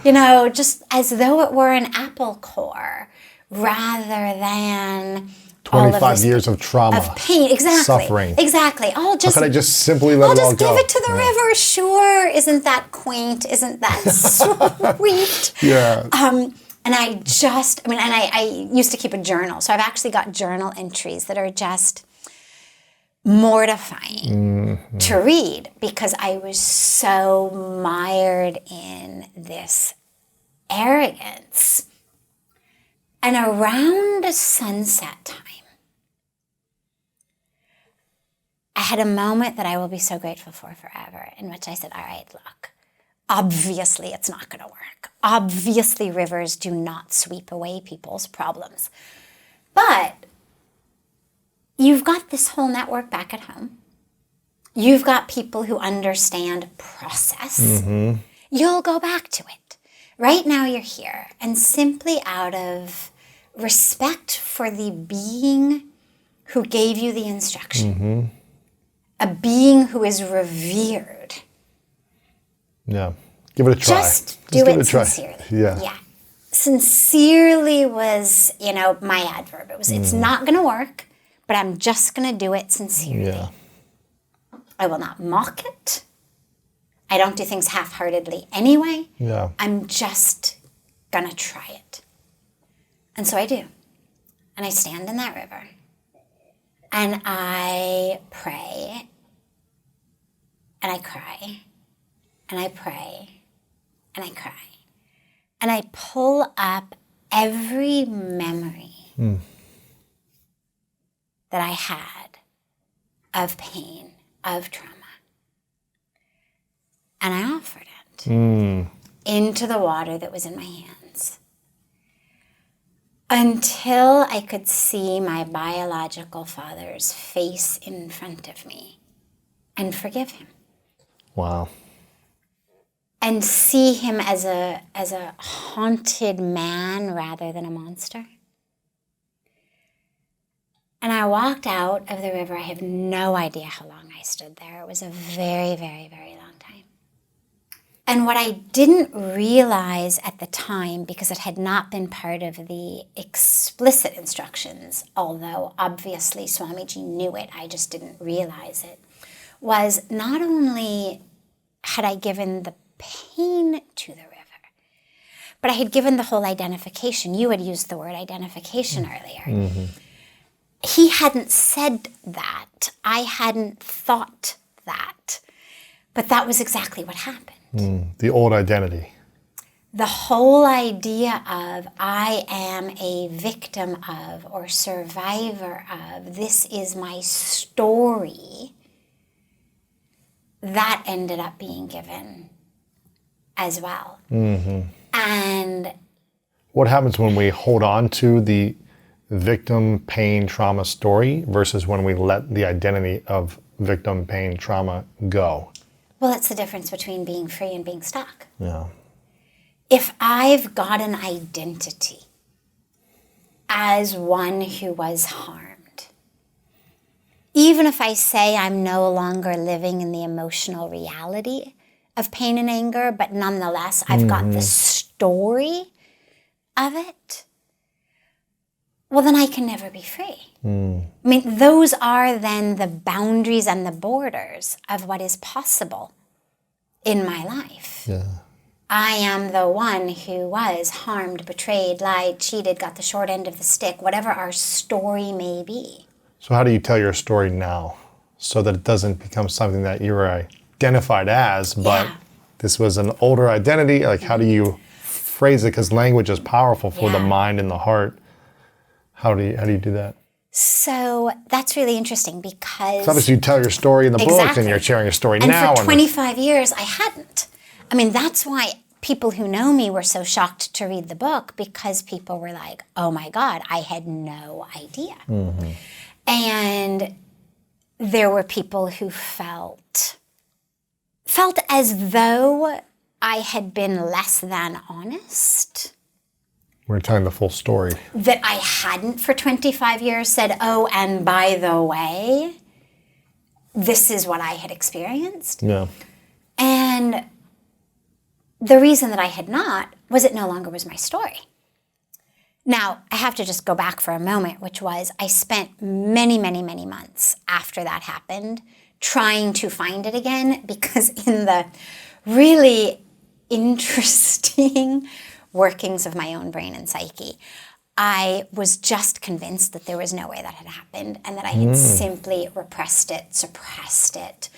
you know, just as though it were an apple core, rather than all of 25 this years of trauma. of pain, exactly. Suffering. Exactly. How could I just simply let it all go? I'll just give it to the river. Sure. Isn't that quaint? Isn't that sweet? Yeah. And I used to keep a journal. So I've actually got journal entries that are just mortifying to read because I was so mired in this arrogance. And around sunset time, I had a moment that I will be so grateful for forever, in which I said, all right, look, obviously it's not going to work. Obviously rivers do not sweep away people's problems. But you've got this whole network back at home. You've got people who understand process. You'll go back to it. Right now you're here, and simply out of respect for the being who gave you the instruction, a being who is revered. Yeah. Give it a try. Just do it try. sincerely. Yeah. Sincerely was, my adverb. It was, it's not going to work, but I'm just going to do it sincerely. Yeah. I will not mock it. I don't do things half-heartedly anyway. Yeah. I'm just going to try it. And so I do. And I stand in that river. And I pray. And I cry. And I pray. And I cry. And I pull up every memory that I had of pain, of trauma. And I offered it into the water that was in my hands until I could see my biological father's face in front of me and forgive him. Wow. And see him as a haunted man rather than a monster. And I walked out of the river. I have no idea how long I stood there. It was a very, very, very long time. And what I didn't realize at the time, because it had not been part of the explicit instructions, although obviously Swamiji knew it, I just didn't realize it, was not only had I given the pain to the river, but I had given the whole identification. You had used the word identification earlier. He hadn't said that. I hadn't thought that. But that was exactly what happened. The old identity. The whole idea of I am a victim of or survivor of, this is my story, that ended up being given as well. And what happens when we hold on to the victim, pain, trauma story versus when we let the identity of victim, pain, trauma go? well, it's the difference between being free and being stuck. Yeah. If I've got an identity as one who was harmed, even if I say I'm no longer living in the emotional reality of pain and anger, but nonetheless, I've got the story of it, well, then I can never be free. I mean, those are then the boundaries and the borders of what is possible in my life. Yeah. I am the one who was harmed, betrayed, lied, cheated, got the short end of the stick, whatever our story may be. So how do you tell your story now so that it doesn't become something that you're identified as, but this was an older identity? Like, how do you phrase it? Because language is powerful for the mind and the heart. How do you do that? So that's really interesting because... So obviously you tell your story in the book and you're sharing your story now. And for 25 years, I hadn't. I mean, that's why people who know me were so shocked to read the book, because people were like, oh my God, I had no idea. And there were people who felt as though I had been less than honest. We're telling the full story. That I hadn't for 25 years said, oh, and by the way, this is what I had experienced. Yeah. And the reason that I had not was it no longer was my story. Now, I have to just go back for a moment, which was I spent many, many, many months after that happened trying to find it again, because in the really interesting workings of my own brain and psyche, I was just convinced that there was no way that had happened and that I had simply repressed it, suppressed it,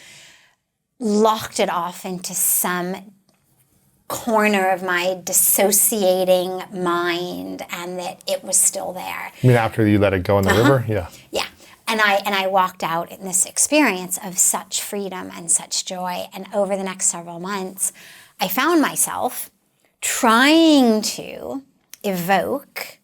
locked it off into some corner of my dissociating mind, and that it was still there. You mean after you let it go in the river? Yeah. Yeah. And I walked out in this experience of such freedom and such joy. And over the next several months, I found myself trying to evoke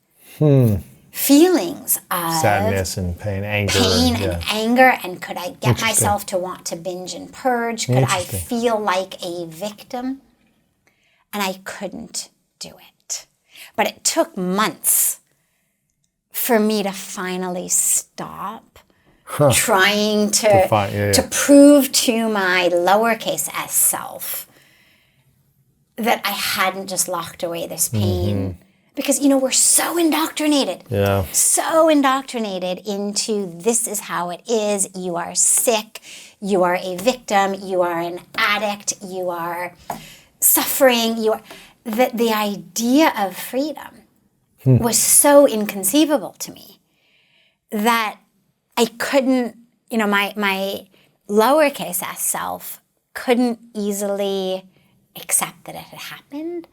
feelings of Sadness and pain, anger. and anger. And could I get myself to want to binge and purge? Could I feel like a victim? And I couldn't do it. But it took months for me to finally stop trying to prove to my lowercase s self that I hadn't just locked away this pain. Because, we're so indoctrinated. Yeah. So indoctrinated into this is how it is. You are sick. You are a victim. You are an addict. You are suffering. The idea of freedom was so inconceivable to me that I couldn't, my lowercase s self couldn't easily accept that it had happened.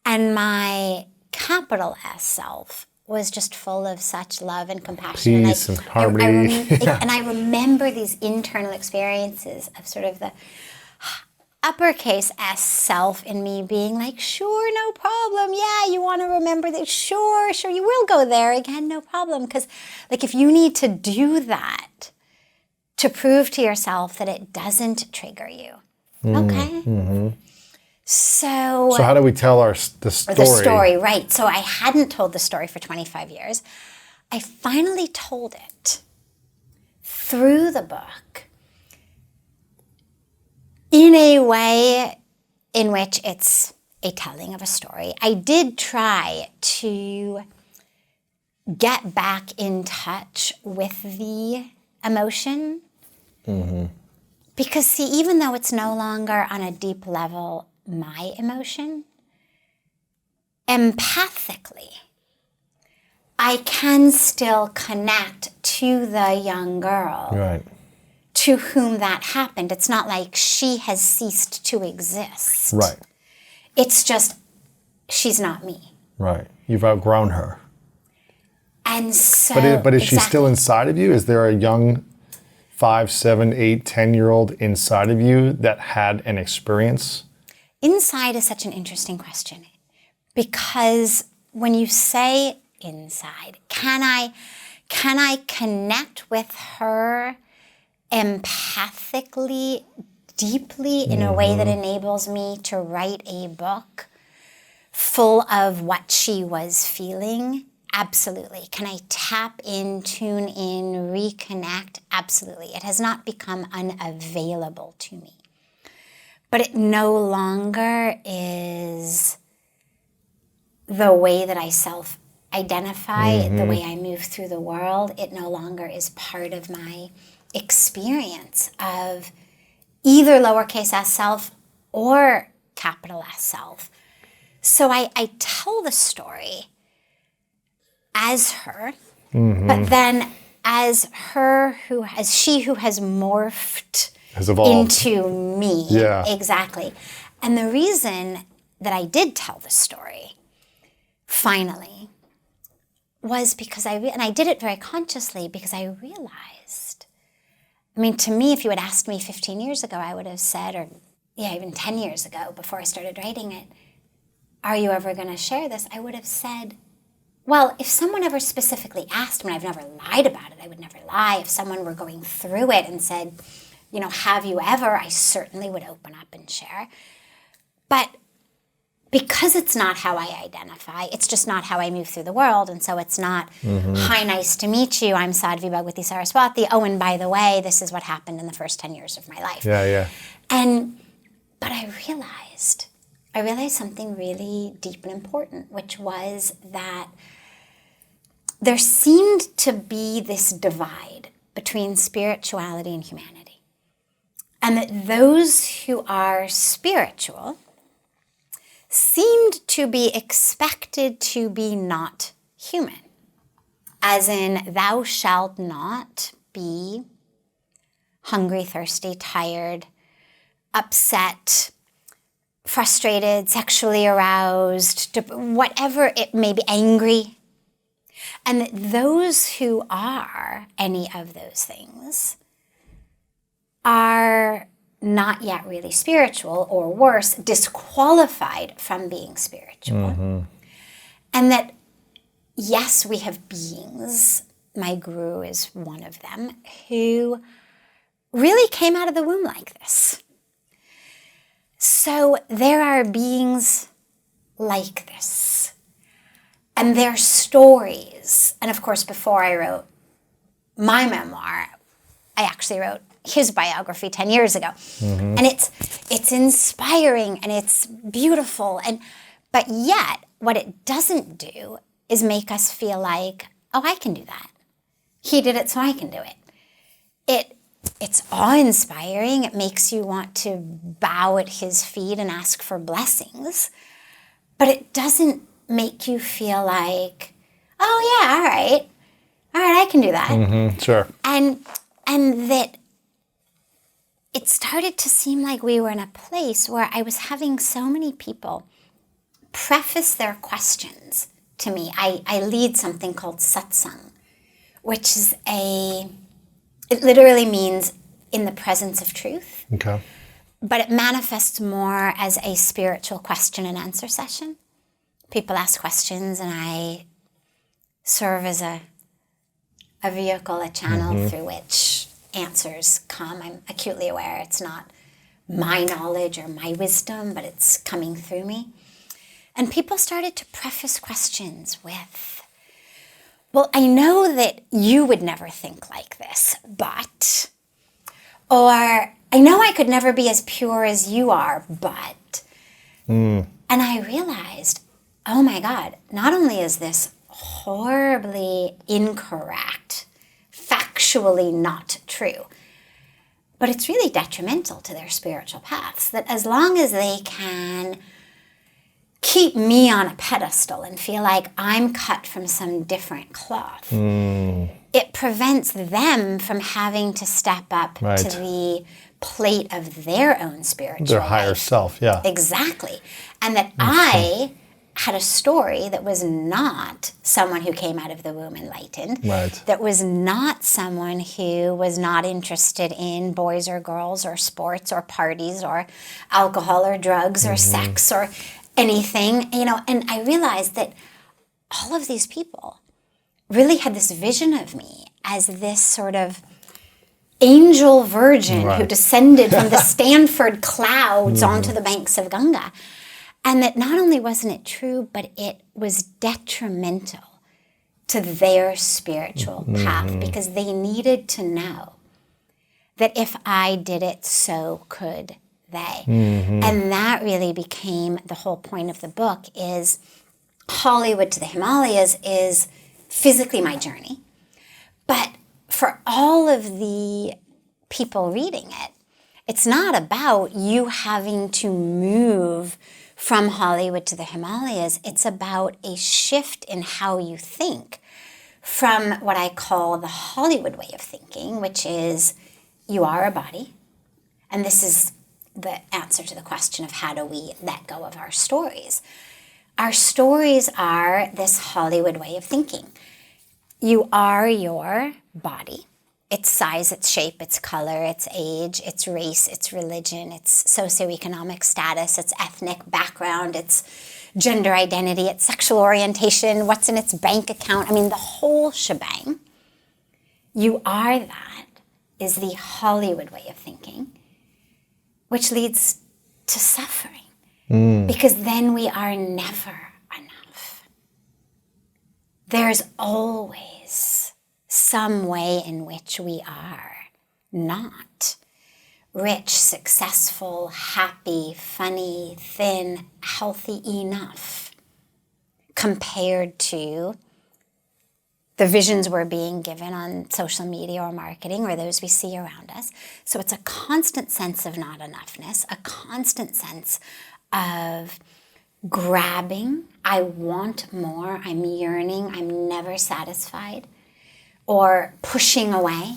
And my capital S self was just full of such love and compassion. Peace and harmony. And I remember these internal experiences of sort of the uppercase S self in me being like, sure, no problem. Yeah, you want to remember that? Sure, you will go there again, no problem. Because if you need to do that to prove to yourself that it doesn't trigger you, okay. So how do we tell the story? The story, right. So I hadn't told the story for 25 years. I finally told it through the book in a way in which it's a telling of a story. I did try to get back in touch with the emotion. Because, see, even though it's no longer on a deep level my emotion, empathically, I can still connect to the young girl to whom that happened. It's not like she has ceased to exist. Right. It's just, she's not me. Right. You've outgrown her. And so... But is she still inside of you? Is there a young 5, 7, 8, 10-year-old inside of you that had an experience? Inside is such an interesting question, because when you say inside, can I connect with her empathically, deeply, in a way that enables me to write a book full of what she was feeling? Absolutely. Can I tap in, tune in, reconnect? Absolutely. It has not become unavailable to me. But it no longer is the way that I self-identify, the way I move through the world. It no longer is part of my experience of either lowercase s self or capital S self. So I tell the story as her, but then as she who has morphed, has evolved into me. Yeah. Exactly. And the reason that I did tell the story, finally, was because and I did it very consciously, because I realized, to me, if you had asked me 15 years ago, I would have said, or even 10 years ago, before I started writing it, are you ever going to share this? I would have said, well, if someone ever specifically asked me, I've never lied about it, I would never lie. If someone were going through it and said, have you ever, I certainly would open up and share. But because it's not how I identify, it's just not how I move through the world, and so it's not, hi, nice to meet you, I'm SADHVI Bhagawati Saraswati, oh, and by the way, this is what happened in the first 10 years of my life. Yeah. But I realized something really deep and important, which was that there seemed to be this divide between spirituality and humanity. And that those who are spiritual seemed to be expected to be not human. As in, thou shalt not be hungry, thirsty, tired, upset, frustrated, sexually aroused, whatever it may be, angry. And that those who are any of those things are not yet really spiritual, or worse, disqualified from being spiritual. And that, yes, we have beings, my guru is one of them, who really came out of the womb like this. So there are beings like this. And their stories, and of course, before I wrote my memoir, I actually wrote his biography 10 years ago. And it's inspiring and it's beautiful. But yet, what it doesn't do is make us feel like, oh, I can do that. He did it, so I can do it. It's awe-inspiring. It makes you want to bow at his feet and ask for blessings. But it doesn't make you feel like, oh yeah, all right, I can do that. Sure. And that it started to seem like we were in a place where I was having so many people preface their questions to me. I lead something called Satsang, which is it literally means in the presence of truth. Okay. But it manifests more as a spiritual question and answer session. People ask questions and I serve as a vehicle, a channel through which answers come. I'm acutely aware it's not my knowledge or my wisdom, but it's coming through me. And people started to preface questions with, well, I know that you would never think like this, but, or I know I could never be as pure as you are, but, and I realized, oh my God, not only is this horribly incorrect, factually not true, but it's really detrimental to their spiritual paths, that as long as they can keep me on a pedestal and feel like I'm cut from some different cloth, it prevents them from having to step up to the plate of their own spiritual Their higher life. self, yeah. Exactly. And that I had a story that was not someone who came out of the womb enlightened, that was not someone who was not interested in boys or girls or sports or parties or alcohol or drugs or sex or anything, and I realized that all of these people really had this vision of me as this sort of angel virgin who descended from the Stanford clouds onto the banks of Ganga. And that not only wasn't it true, but it was detrimental to their spiritual path, because they needed to know that if I did it, so could they. And that really became the whole point of the book. Is Hollywood to the Himalayas is physically my journey, but for all of the people reading it, it's not about you having to move from Hollywood to the Himalayas. It's about a shift in how you think from what I call the Hollywood way of thinking, which is you are a body. And this is the answer to the question of how do we let go of our stories. Our stories are this Hollywood way of thinking. You are your body. Its size, its shape, its color, its age, its race, its religion, its socioeconomic status, its ethnic background, its gender identity, its sexual orientation, what's in its bank account. I mean, the whole shebang. You are that is the Hollywood way of thinking, which leads to suffering. Because then we are never enough. There's always some way in which we are not rich, successful, happy, funny, thin, healthy enough compared to the visions we're being given on social media or marketing or those we see around us. So it's a constant sense of not enoughness, a constant sense of grabbing. I want more. I'm yearning. I'm never satisfied. Or pushing away.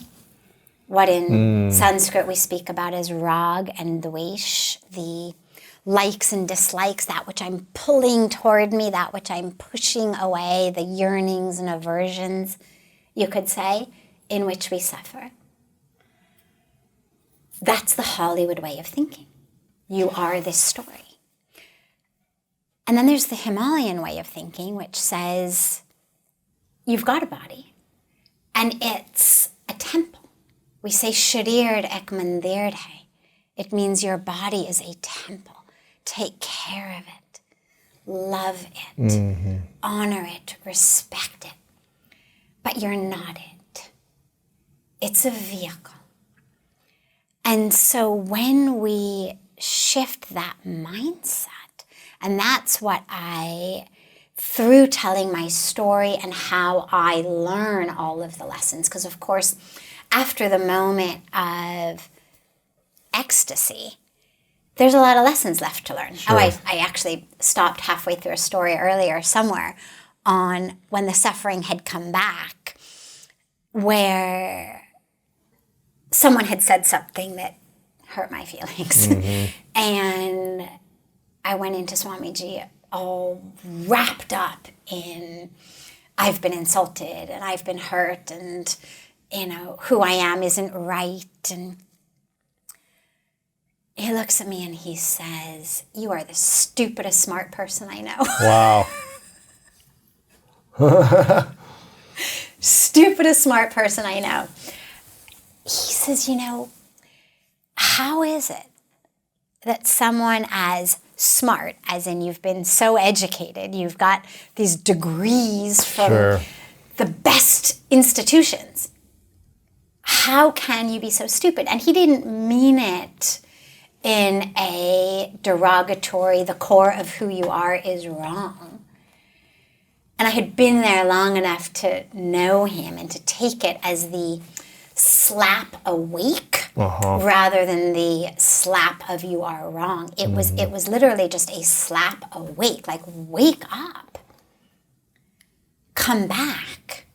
What in Sanskrit we speak about as rag and dvesh, the likes and dislikes, that which I'm pulling toward me, that which I'm pushing away, the yearnings and aversions, you could say, in which we suffer. That's the Hollywood way of thinking. You are this story. And then there's the Himalayan way of thinking, which says, you've got a body, and it's a temple. We say, sharir ek mandir hai. It means your body is a temple. Take care of it, love it, honor it, respect it. But you're not it. It's a vehicle. And so when we shift that mindset, and that's what through telling my story and how I learn all of the lessons, because of course, after the moment of ecstasy, there's a lot of lessons left to learn. Sure. I actually stopped halfway through a story earlier somewhere on when the suffering had come back, where someone had said something that hurt my feelings. And I went into Swamiji all wrapped up in, I've been insulted and I've been hurt and, who I am isn't right. And he looks at me and he says, you are the stupidest smart person I know. Wow. Stupidest smart person I know. He says, how is it that someone as smart, as in you've been so educated, you've got these degrees from the best institutions, how can you be so stupid? And he didn't mean it in a derogatory, the core of who you are is wrong. And I had been there long enough to know him and to take it as the slap awake rather than the slap of you are wrong. It was literally just a slap awake, like wake up. Come back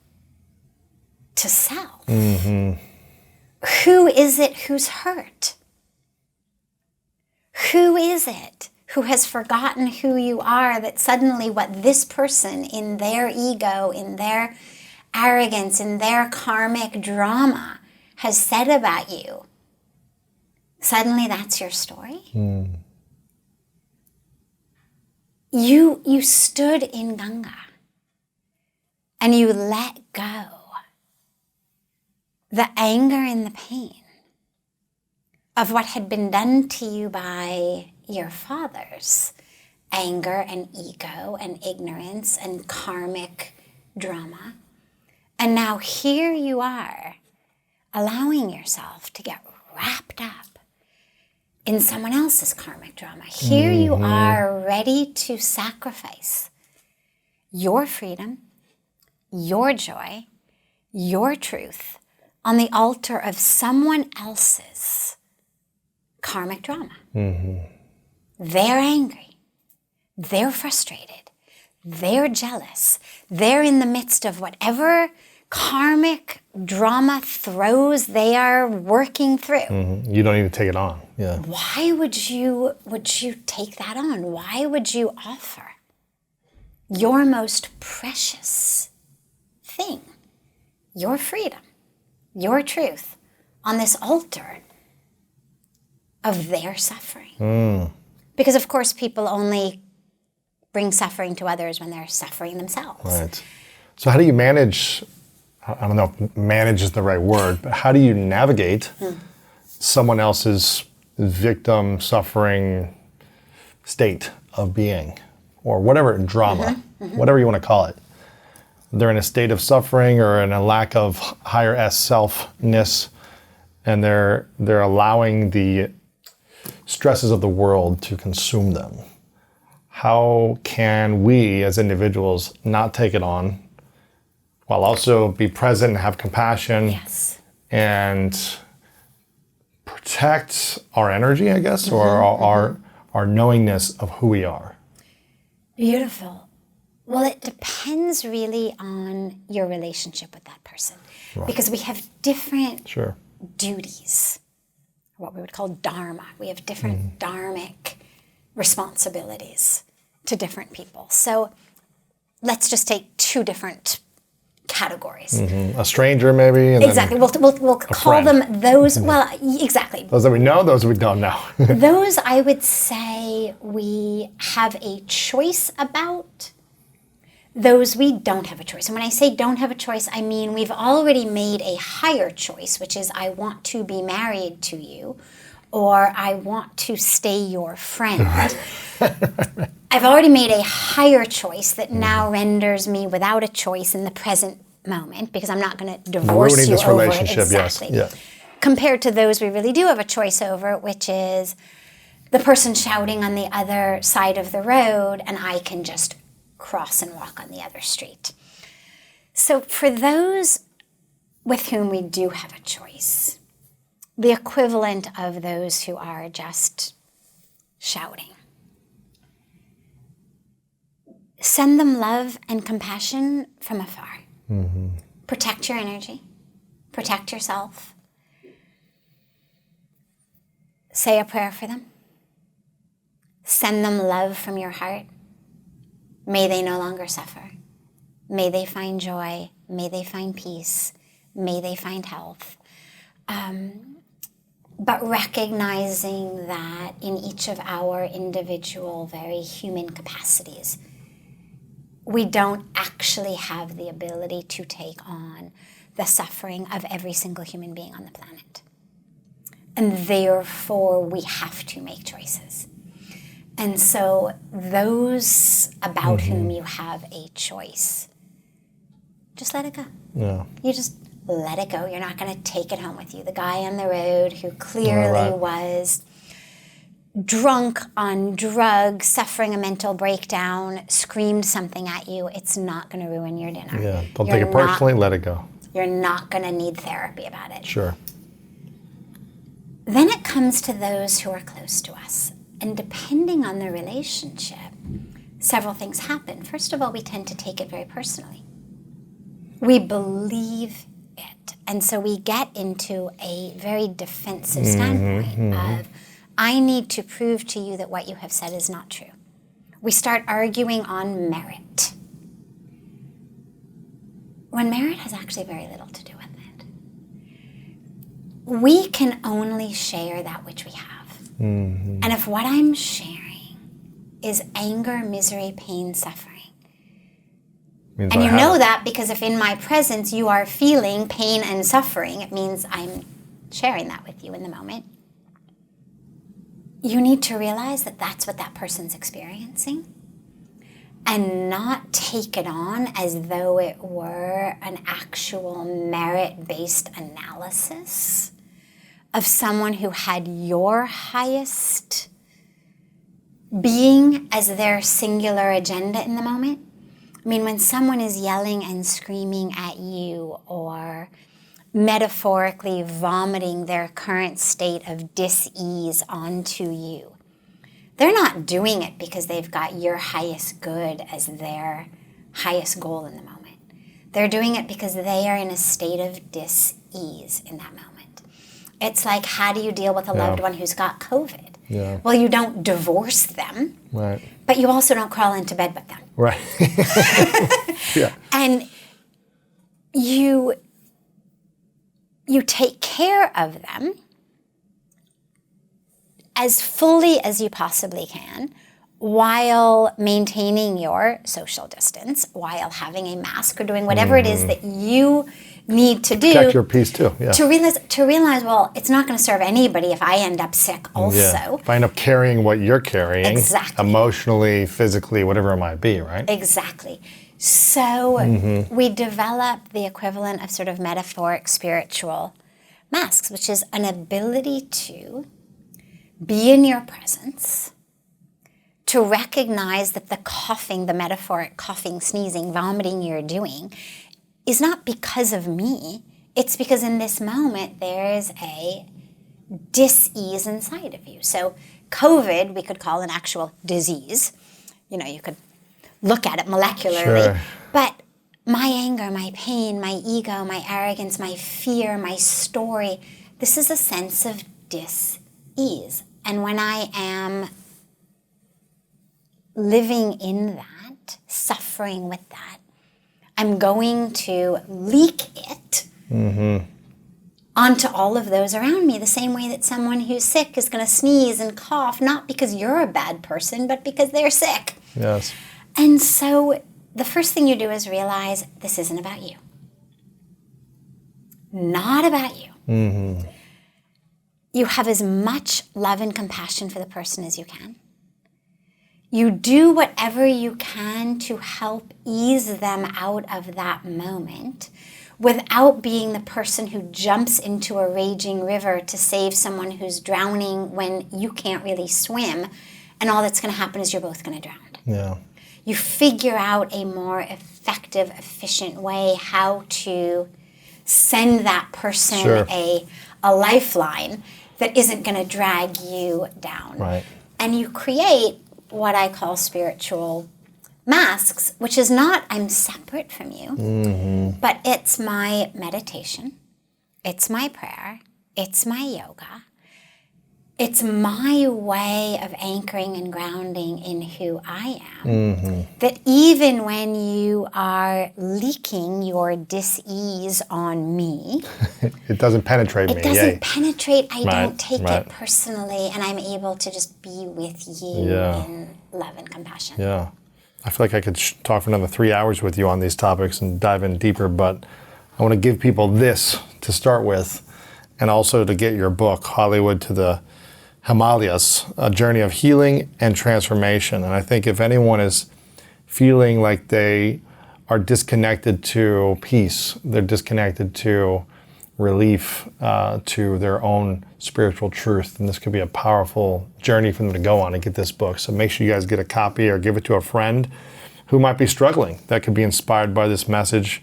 to self. Who is it who's hurt? Who is it who has forgotten who you are, that suddenly what this person in their ego, in their arrogance, in their karmic drama has said about you, suddenly that's your story? You stood in Ganga and you let go the anger and the pain of what had been done to you by your fathers, anger and ego and ignorance and karmic drama. And now here you are, allowing yourself to get wrapped up in someone else's karmic drama. Here you are, ready to sacrifice your freedom, your joy, your truth on the altar of someone else's karmic drama. They're angry. They're frustrated. They're jealous. They're in the midst of whatever karmic drama throes they are working through. You don't need to take it on. Yeah. Why would you take that on? Why would you offer your most precious thing, your freedom, your truth, on this altar of their suffering? Because of course people only bring suffering to others when they're suffering themselves. Right. So how do you manage, I don't know if manage is the right word, but how do you navigate someone else's victim suffering state of being, or whatever, drama, whatever you want to call it? They're in a state of suffering or in a lack of higher S selfness, and they're allowing the stresses of the world to consume them. How can we as individuals not take it on, while also be present and have compassion. Yes. And protect our energy, I guess, or our knowingness of who we are. Beautiful. Well, it depends really on your relationship with that person. Right. Because we have different Sure. duties, what we would call dharma. We have different dharmic responsibilities to different people. So let's just take two different categories. A stranger, maybe. And Exactly. We'll call friend. them those. Well, exactly. Those that we know, those we don't know. Those, I would say, we have a choice about. Those we don't have a choice. And when I say don't have a choice, I mean we've already made a higher choice, which is I want to be married to you, or I want to stay your friend. I've already made a higher choice that now renders me without a choice in the present moment, because I'm not going to divorce Ruining you this over it. relationship, Exactly. yes. Yeah. Compared to those we really do have a choice over, which is the person shouting on the other side of the road, and I can just cross and walk on the other street. So for those with whom we do have a choice, the equivalent of those who are just shouting, send them love and compassion from afar. Protect your energy. Protect yourself. Say a prayer for them. Send them love from your heart. May they no longer suffer. May they find joy. May they find peace. May they find health. But recognizing that in each of our individual, very human capacities, we don't actually have the ability to take on the suffering of every single human being on the planet. And therefore, we have to make choices. And so those about whom you have a choice, just let it go. Yeah. You just let it go. You're not going to take it home with you. The guy on the road who clearly was drunk on drugs, suffering a mental breakdown, screamed something at you, it's not going to ruin your dinner. Yeah. Don't take it personally, let it go. You're not going to need therapy about it. Sure. Then it comes to those who are close to us. And depending on the relationship, several things happen. First of all, we tend to take it very personally. We believe it. And so we get into a very defensive standpoint of, I need to prove to you that what you have said is not true. We start arguing on merit, when merit has actually very little to do with it. We can only share that which we have. And if what I'm sharing is anger, misery, pain, suffering, Means and I you have know it. that because if in my presence you are feeling pain and suffering, it means I'm sharing that with you in the moment. You need to realize that that's what that person's experiencing and not take it on as though it were an actual merit-based analysis of someone who had your highest being as their singular agenda in the moment. I mean, when someone is yelling and screaming at you or metaphorically vomiting their current state of dis-ease onto you, they're not doing it because they've got your highest good as their highest goal in the moment. They're doing it because they are in a state of dis-ease in that moment. It's like, how do you deal with a loved one who's got COVID? Yeah. Well, you don't divorce them, Right. but you also don't crawl into bed with them. Right. Yeah. And you take care of them as fully as you possibly can while maintaining your social distance, while having a mask or doing whatever it is that you need to do. Protect your peace too. Yeah. To realize, well, it's not going to serve anybody if I end up sick also. Yeah. If I end up carrying what you're carrying, Exactly. emotionally, physically, whatever it might be, right? Exactly. So we develop the equivalent of sort of metaphoric spiritual masks, which is an ability to be in your presence, to recognize that the coughing, the metaphoric coughing, sneezing, vomiting you're doing is not because of me. It's because in this moment there is a dis-ease inside of you. So COVID, we could call an actual disease. You know, you could look at it molecularly. Sure. But my anger, my pain, my ego, my arrogance, my fear, my story, this is a sense of dis-ease. And when I am living in that, suffering with that, I'm going to leak it onto all of those around me, the same way that someone who's sick is going to sneeze and cough, not because you're a bad person, but because they're sick. Yes. And so the first thing you do is realize this isn't about you. Not about you. You have as much love and compassion for the person as you can. You do whatever you can to help ease them out of that moment without being the person who jumps into a raging river to save someone who's drowning when you can't really swim, and all that's going to happen is you're both going to drown. Yeah. You figure out a more effective, efficient way how to send that person Sure. a lifeline that isn't going to drag you down. Right. And you create what I call spiritual masks, which is not I'm separate from you, but it's my meditation, it's my prayer, it's my yoga, it's my way of anchoring and grounding in who I am. That even when you are leaking your dis-ease on me, It doesn't penetrate me. it doesn't Yay. penetrate. I Right, don't take right. it personally, and I'm able to just be with you Yeah. in love and compassion. Yeah. I feel like I could talk for another 3 hours with you on these topics and dive in deeper, but I want to give people this to start with, and also to get your book, Hollywood to the Himalayas, A Journey of Healing and Transformation. And I think if anyone is feeling like they are disconnected to peace, they're disconnected to relief, to their own spiritual truth, and this could be a powerful journey for them to go on and get this book. So make sure you guys get a copy or give it to a friend who might be struggling, that could be inspired by this message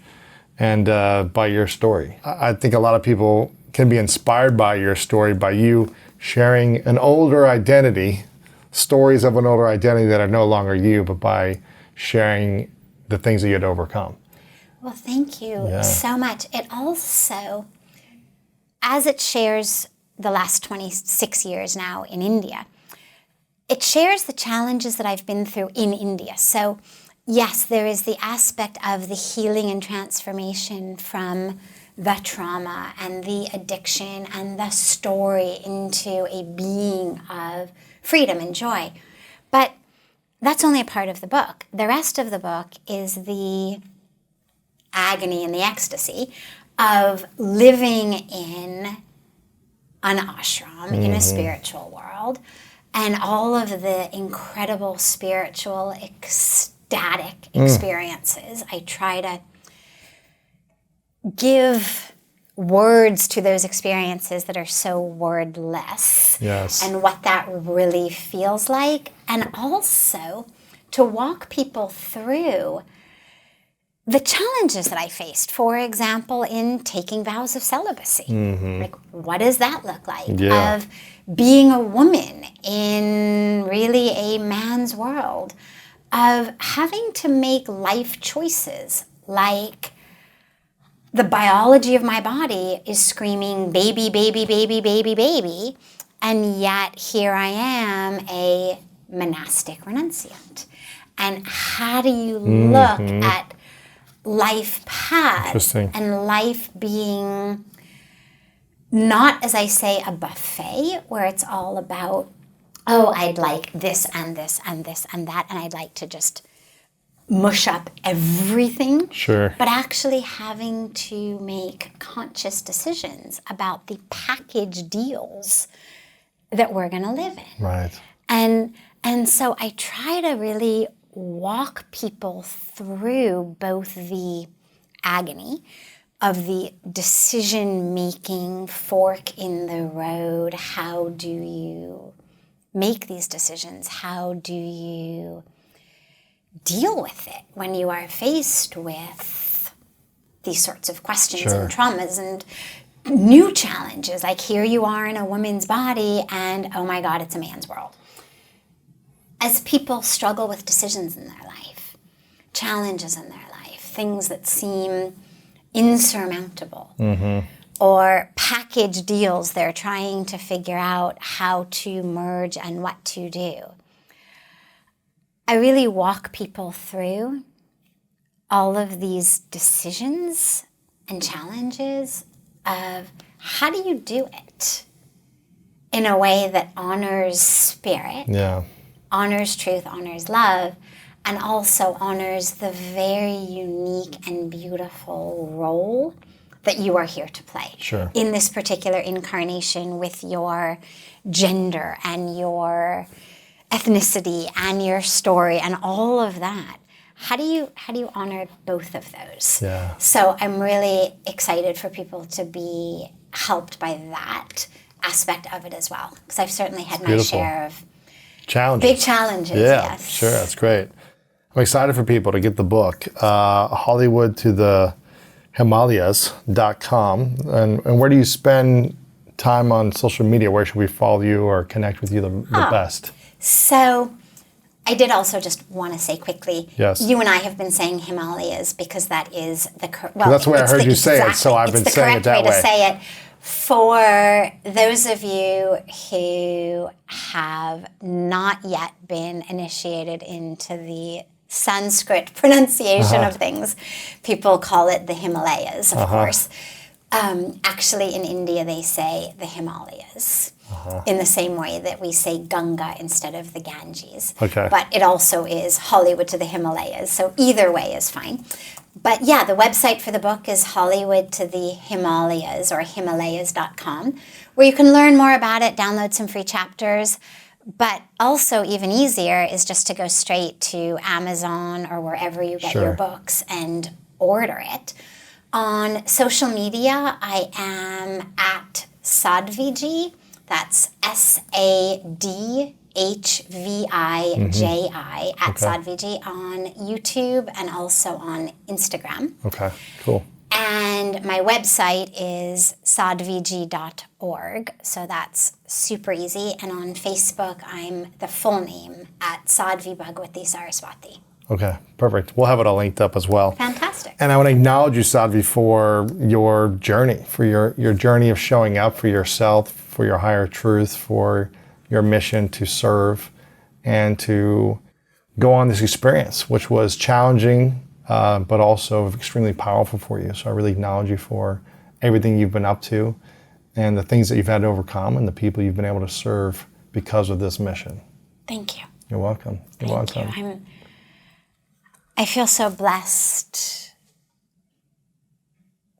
and by your story. I think a lot of people can be inspired by your story, by you sharing an older identity, stories of an older identity that are no longer you, but by sharing the things that you had to overcome. Well, thank you so much. It also, as it shares the last 26 years now in India, it shares the challenges that I've been through in India. So yes, there is the aspect of the healing and transformation from the trauma and the addiction and the story into a being of freedom and joy. But that's only a part of the book. The rest of the book is the agony and the ecstasy of living in an ashram, in a spiritual world, and all of the incredible spiritual, ecstatic experiences. I try to give words to those experiences that are so wordless. Yes. And what that really feels like, and also to walk people through the challenges that I faced, for example, in taking vows of celibacy. Like, what does that look like? Yeah. Of being a woman in really a man's world, of having to make life choices, like the biology of my body is screaming baby, baby, baby, baby, baby, and yet here I am, a monastic renunciant. And how do you look at life paths and life being not, as I say, a buffet where it's all about, oh, I'd like this and this and this and that, and I'd like to just mush up everything. Sure. But actually having to make conscious decisions about the package deals that we're going to live in. Right. And so I try to really walk people through both the agony of the decision-making fork in the road. How do you make these decisions? How do you deal with it when you are faced with these sorts of questions Sure. and traumas and new challenges. Like here you are in a woman's body and oh my God, it's a man's world. As people struggle with decisions in their life, challenges in their life, things that seem insurmountable, or package deals they're trying to figure out how to merge and what to do. I really walk people through all of these decisions and challenges of how do you do it in a way that honors spirit, honors truth, honors love, and also honors the very unique and beautiful role that you are here to play in this particular incarnation with your gender and your ethnicity and your story and all of that. How do you honor both of those? Yeah. So I'm really excited for people to be helped by that aspect of it as well, because I've certainly had my share of challenges. Big challenges, yeah, yes. Sure, that's great. I'm excited for people to get the book, Hollywood to the Himalayas.com. And where do you spend time on social media? Where should we follow you or connect with you the best? So I did also just want to say quickly, yes. You and I have been saying Himalayas because that is the correct, well, that's the way I heard you say it, so I've been saying it that way. It's the correct way to say it. For those of you who have not yet been initiated into the Sanskrit pronunciation of things, people call it the Himalayas, of course. Actually, in India, they say the Himalayas in the same way that we say Ganga instead of the Ganges. Okay. But it also is Hollywood to the Himalayas, so either way is fine. But yeah, the website for the book is Hollywood to the Himalayas or Himalayas.com, where you can learn more about it, download some free chapters. But also even easier is just to go straight to Amazon or wherever you get your books and order it. On social media, I am at SADHVIji. That's SADHVIJI at SADHVIji on YouTube and also on Instagram. Okay, cool. And my website is sadhviji.org, so that's super easy. And on Facebook, I'm the full name at SADHVI BHAGAWATI SARASWATI. Okay, perfect. We'll have it all linked up as well. Fantastic. And I want to acknowledge you, SADHVI, for your journey, for your journey of showing up for yourself, for your higher truth, for your mission to serve and to go on this experience, which was challenging, but also extremely powerful for you. So I really acknowledge you for everything you've been up to and the things that you've had to overcome and the people you've been able to serve because of this mission. Thank you. You're welcome. You're welcome. Thank you. I feel so blessed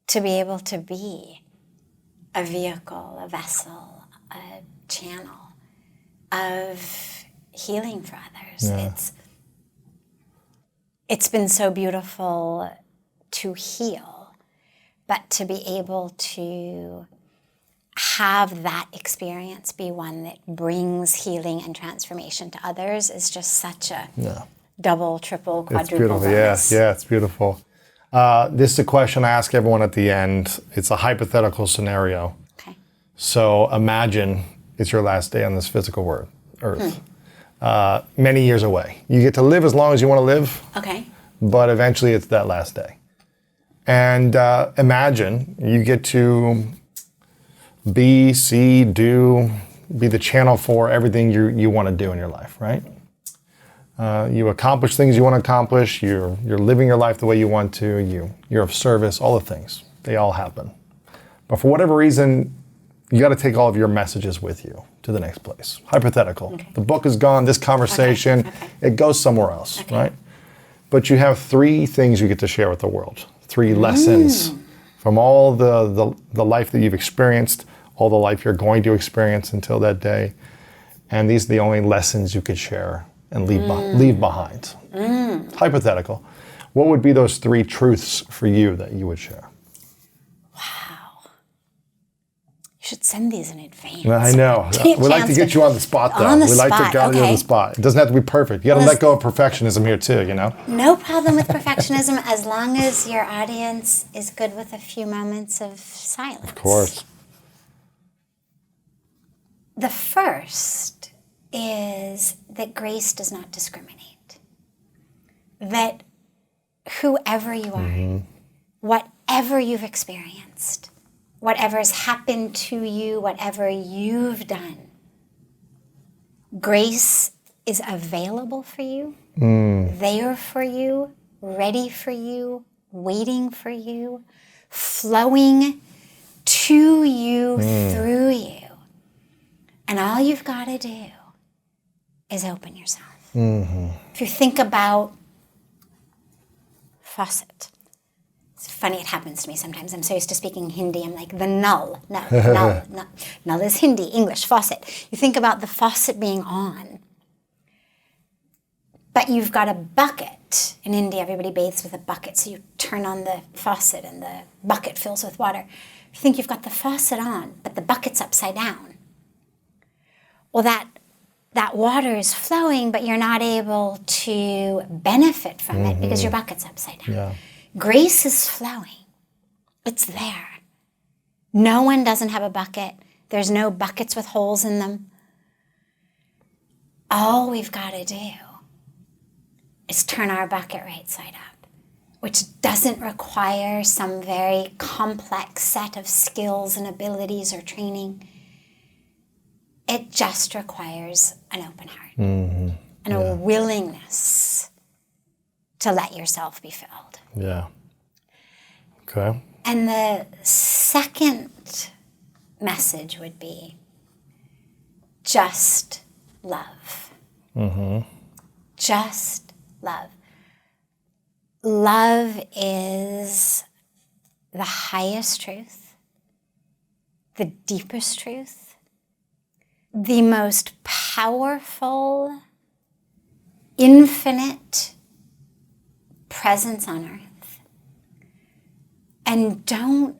to be able to be a vehicle, a vessel, a channel of healing for others. Yeah. It's been so beautiful to heal, but to be able to have that experience be one that brings healing and transformation to others is just such a double, triple, quadruple It's beautiful. bonus. Yeah, it's beautiful. This is a question I ask everyone at the end. It's a hypothetical scenario. Okay. So imagine it's your last day on this physical earth. Many years away. You get to live as long as you want to live. Okay. But eventually it's that last day. And imagine you get to be, see, do, be the channel for everything you want to do in your life, right? You accomplish things you want to accomplish. You're living your life the way you want to. You're of service. All the things, they all happen. But for whatever reason, you got to take all of your messages with you to the next place. Hypothetical. Okay. The book is gone. This conversation, it goes somewhere else, right? But you have 3 things you get to share with the world. 3 lessons from all the life that you've experienced, all the life you're going to experience until that day. And these are the only lessons you could share and leave behind. Hypothetical. What would be those 3 truths for you that you would share? Wow. You should send these in advance. I know. We like to get you on the spot, though. On the we like spot, to get you on the spot. It doesn't have to be perfect. You got to let go of perfectionism here, too, you know? No problem with perfectionism as long as your audience is good with a few moments of silence. Of course. The first is that grace does not discriminate. That whoever you are, whatever you've experienced, whatever has happened to you, whatever you've done, grace is available for you, there for you, ready for you, waiting for you, flowing to you, through you. And all you've got to do is open yourself. If you think about faucet, it's funny, it happens to me sometimes. I'm so used to speaking Hindi, I'm like, the null. No, null. Null is Hindi, English, faucet. You think about the faucet being on, but you've got a bucket. In India, everybody bathes with a bucket, so you turn on the faucet and the bucket fills with water. You think you've got the faucet on, but the bucket's upside down. Well, that water is flowing, but you're not able to benefit from it because your bucket's upside down. Yeah. Grace is flowing. It's there. No one doesn't have a bucket. There's no buckets with holes in them. All we've got to do is turn our bucket right side up, which doesn't require some very complex set of skills and abilities or training. It just requires an open heart and a willingness to let yourself be filled. Yeah. Okay. And the second message would be just love. Just love. Love is the highest truth, the deepest truth, the most powerful, infinite presence on earth. And don't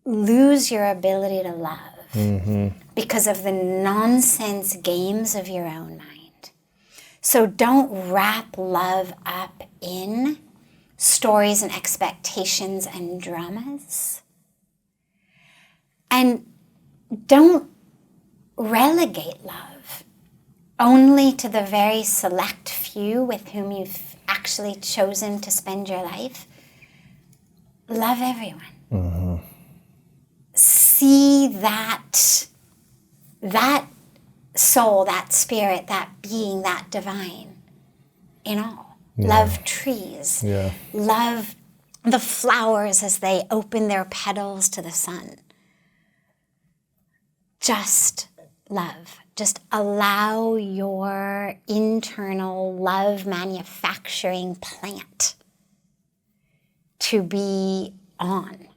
lose your ability to love because of the nonsense games of your own mind. So don't wrap love up in stories and expectations and dramas. And don't relegate love only to the very select few with whom you've actually chosen to spend your life. Love everyone. See that soul, that spirit, that being, that divine in all. Love trees. Love the flowers as they open their petals to the sun. Just love. Just allow your internal love manufacturing plant to be on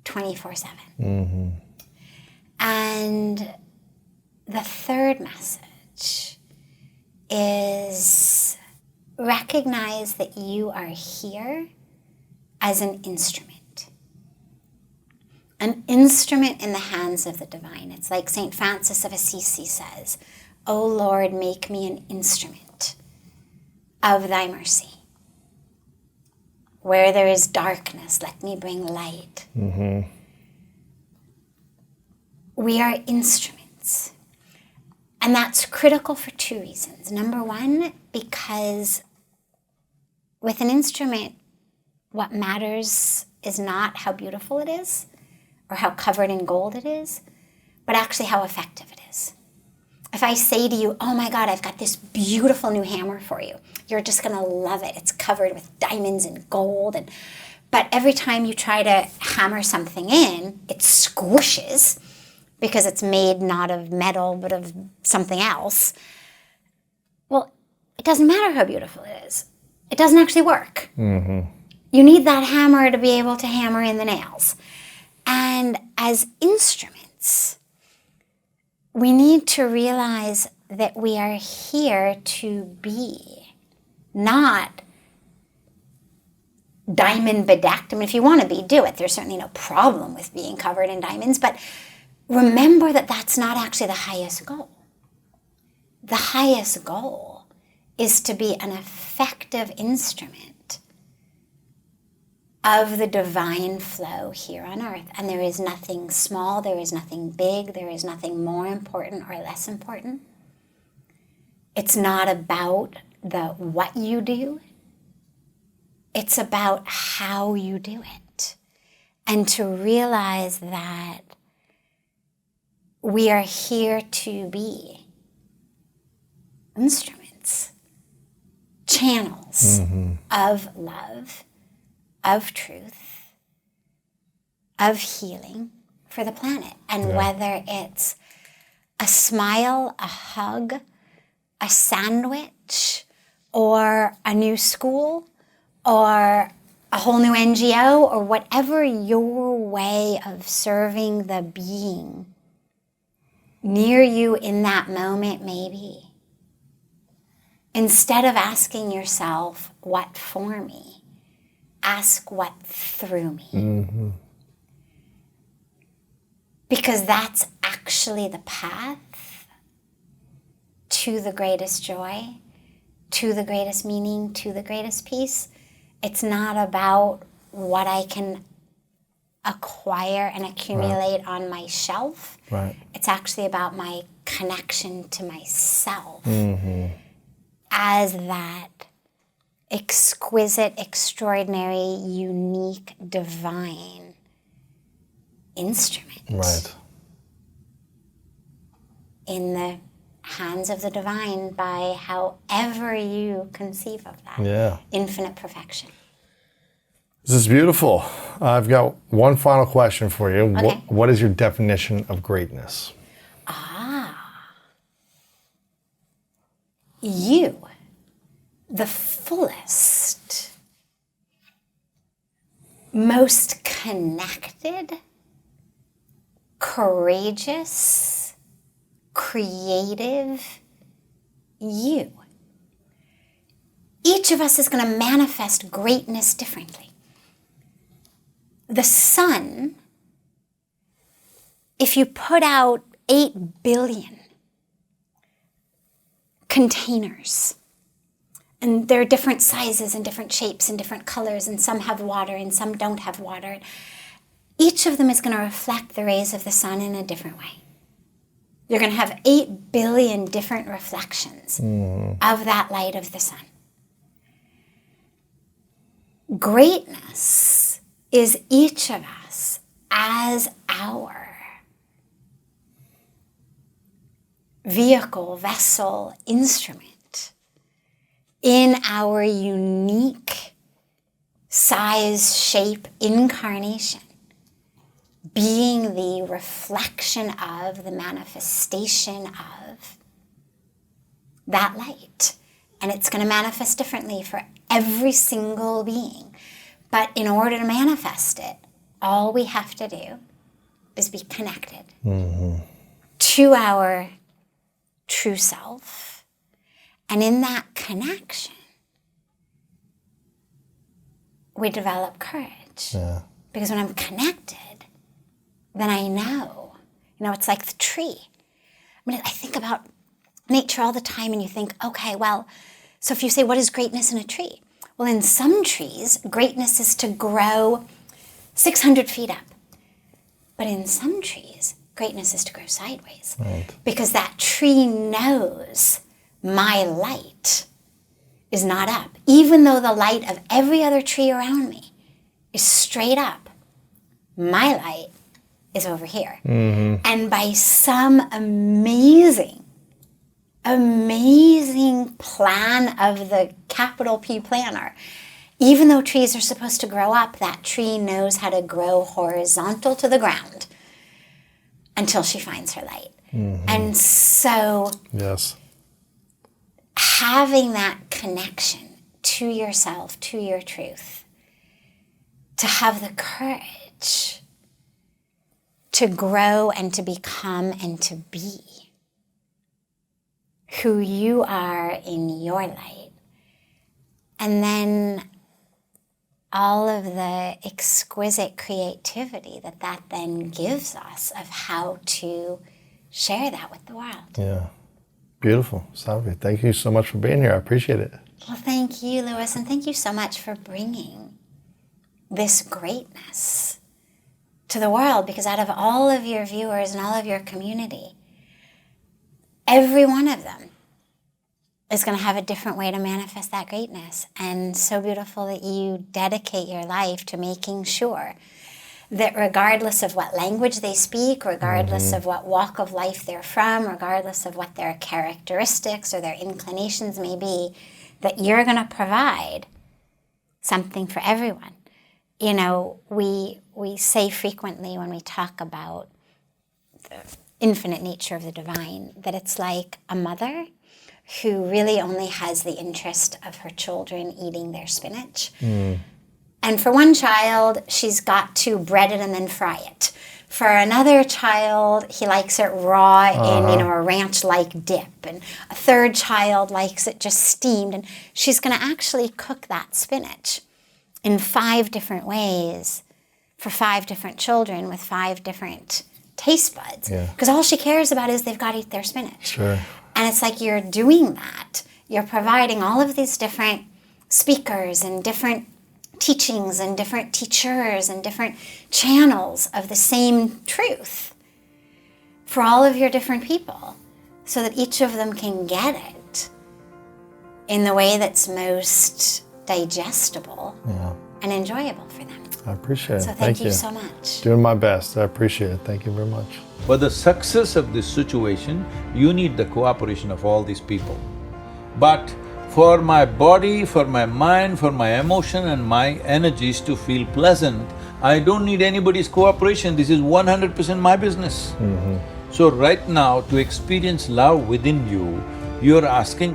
24/7. And the third message is recognize that you are here as an instrument. An instrument in the hands of the divine. It's like St. Francis of Assisi says, "O Lord, make me an instrument of thy mercy. Where there is darkness, let me bring light." We are instruments. And that's critical for two reasons. Number one, because with an instrument, what matters is not how beautiful it is, or how covered in gold it is, but actually how effective it is. If I say to you, "Oh my God, I've got this beautiful new hammer for you," you're just gonna love it. It's covered with diamonds and gold, but every time you try to hammer something in, it squishes because it's made not of metal, but of something else. Well, it doesn't matter how beautiful it is. It doesn't actually work. You need that hammer to be able to hammer in the nails. And as instruments, we need to realize that we are here to be, not diamond bedecked. I mean, if you want to be, do it. There's certainly no problem with being covered in diamonds, but remember that that's not actually the highest goal. The highest goal is to be an effective instrument of the divine flow here on earth. And there is nothing small, there is nothing big, there is nothing more important or less important. It's not about the what you do. It's about how you do it. And to realize that we are here to be instruments, channels of love, of truth, of healing for the planet. And whether it's a smile, a hug, a sandwich, or a new school, or a whole new NGO, or whatever your way of serving the being near you in that moment may be. Instead of asking yourself, what for me? Ask what through me. Because that's actually the path to the greatest joy, to the greatest meaning, to the greatest peace. It's not about what I can acquire and accumulate on my shelf. Right. It's actually about my connection to myself as that exquisite, extraordinary, unique, divine instrument Right. in the hands of the divine by however you conceive of that Yeah. infinite perfection. This is beautiful. I've got one final question for you. Okay. What is your definition of greatness? You, the fullest, most connected, courageous, creative you. Each of us is going to manifest greatness differently. The sun, if you put out 8 billion containers, and they're different sizes and different shapes and different colors, and some have water and some don't have water, each of them is going to reflect the rays of the sun in a different way. You're going to have 8 billion different reflections of that light of the sun. Greatness is each of us as our vehicle, vessel, instrument in our unique size, shape, incarnation, being the reflection of, the manifestation of that light. And it's going to manifest differently for every single being. But in order to manifest it, all we have to do is be connected to our true self. And in that connection, we develop courage. Yeah. Because when I'm connected, then I know. You know, it's like the tree. I mean, I think about nature all the time, and you think, okay, well, so if you say, what is greatness in a tree? Well, in some trees, greatness is to grow 600 feet up. But in some trees, greatness is to grow sideways. Right. Because that tree knows my light is not up. Even though the light of every other tree around me is straight up, my light is over here. And by some amazing plan of the capital P planner, even though trees are supposed to grow up, that tree knows how to grow horizontal to the ground until she finds her light. And so Yes. having that connection to yourself, to your truth, to have the courage to grow and to become and to be who you are in your light. And then all of the exquisite creativity that that then gives us of how to share that with the world. Yeah. Beautiful. SADHVI, thank you so much for being here. I appreciate it. Well, thank you, Louis, and thank you so much for bringing this greatness to the world, because out of all of your viewers and all of your community, every one of them is going to have a different way to manifest that greatness. And so beautiful that you dedicate your life to making sure that regardless of what language they speak, regardless of what walk of life they're from, regardless of what their characteristics or their inclinations may be, that you're going to provide something for everyone. You know, we say frequently when we talk about the infinite nature of the divine, that it's like a mother who really only has the interest of her children eating their spinach. And for one child, she's got to bread it and then fry it. For another child, he likes it raw in, you know, a ranch-like dip. And a third child likes it just steamed. And she's going to actually cook that spinach in 5 different ways for 5 different children with 5 different taste buds. Because all she cares about is they've got to eat their spinach. Sure. And it's like you're doing that. You're providing all of these different speakers and different teachings and different teachers and different channels of the same truth for all of your different people, so that each of them can get it in the way that's most digestible and enjoyable for them. I appreciate it. So thank you so much. Doing my best. I appreciate it. Thank you very much. For the success of this situation, you need the cooperation of all these people. But for my body, for my mind, for my emotion and my energies to feel pleasant, I don't need anybody's cooperation. This is 100% my business. So right now, to experience love within you, you're asking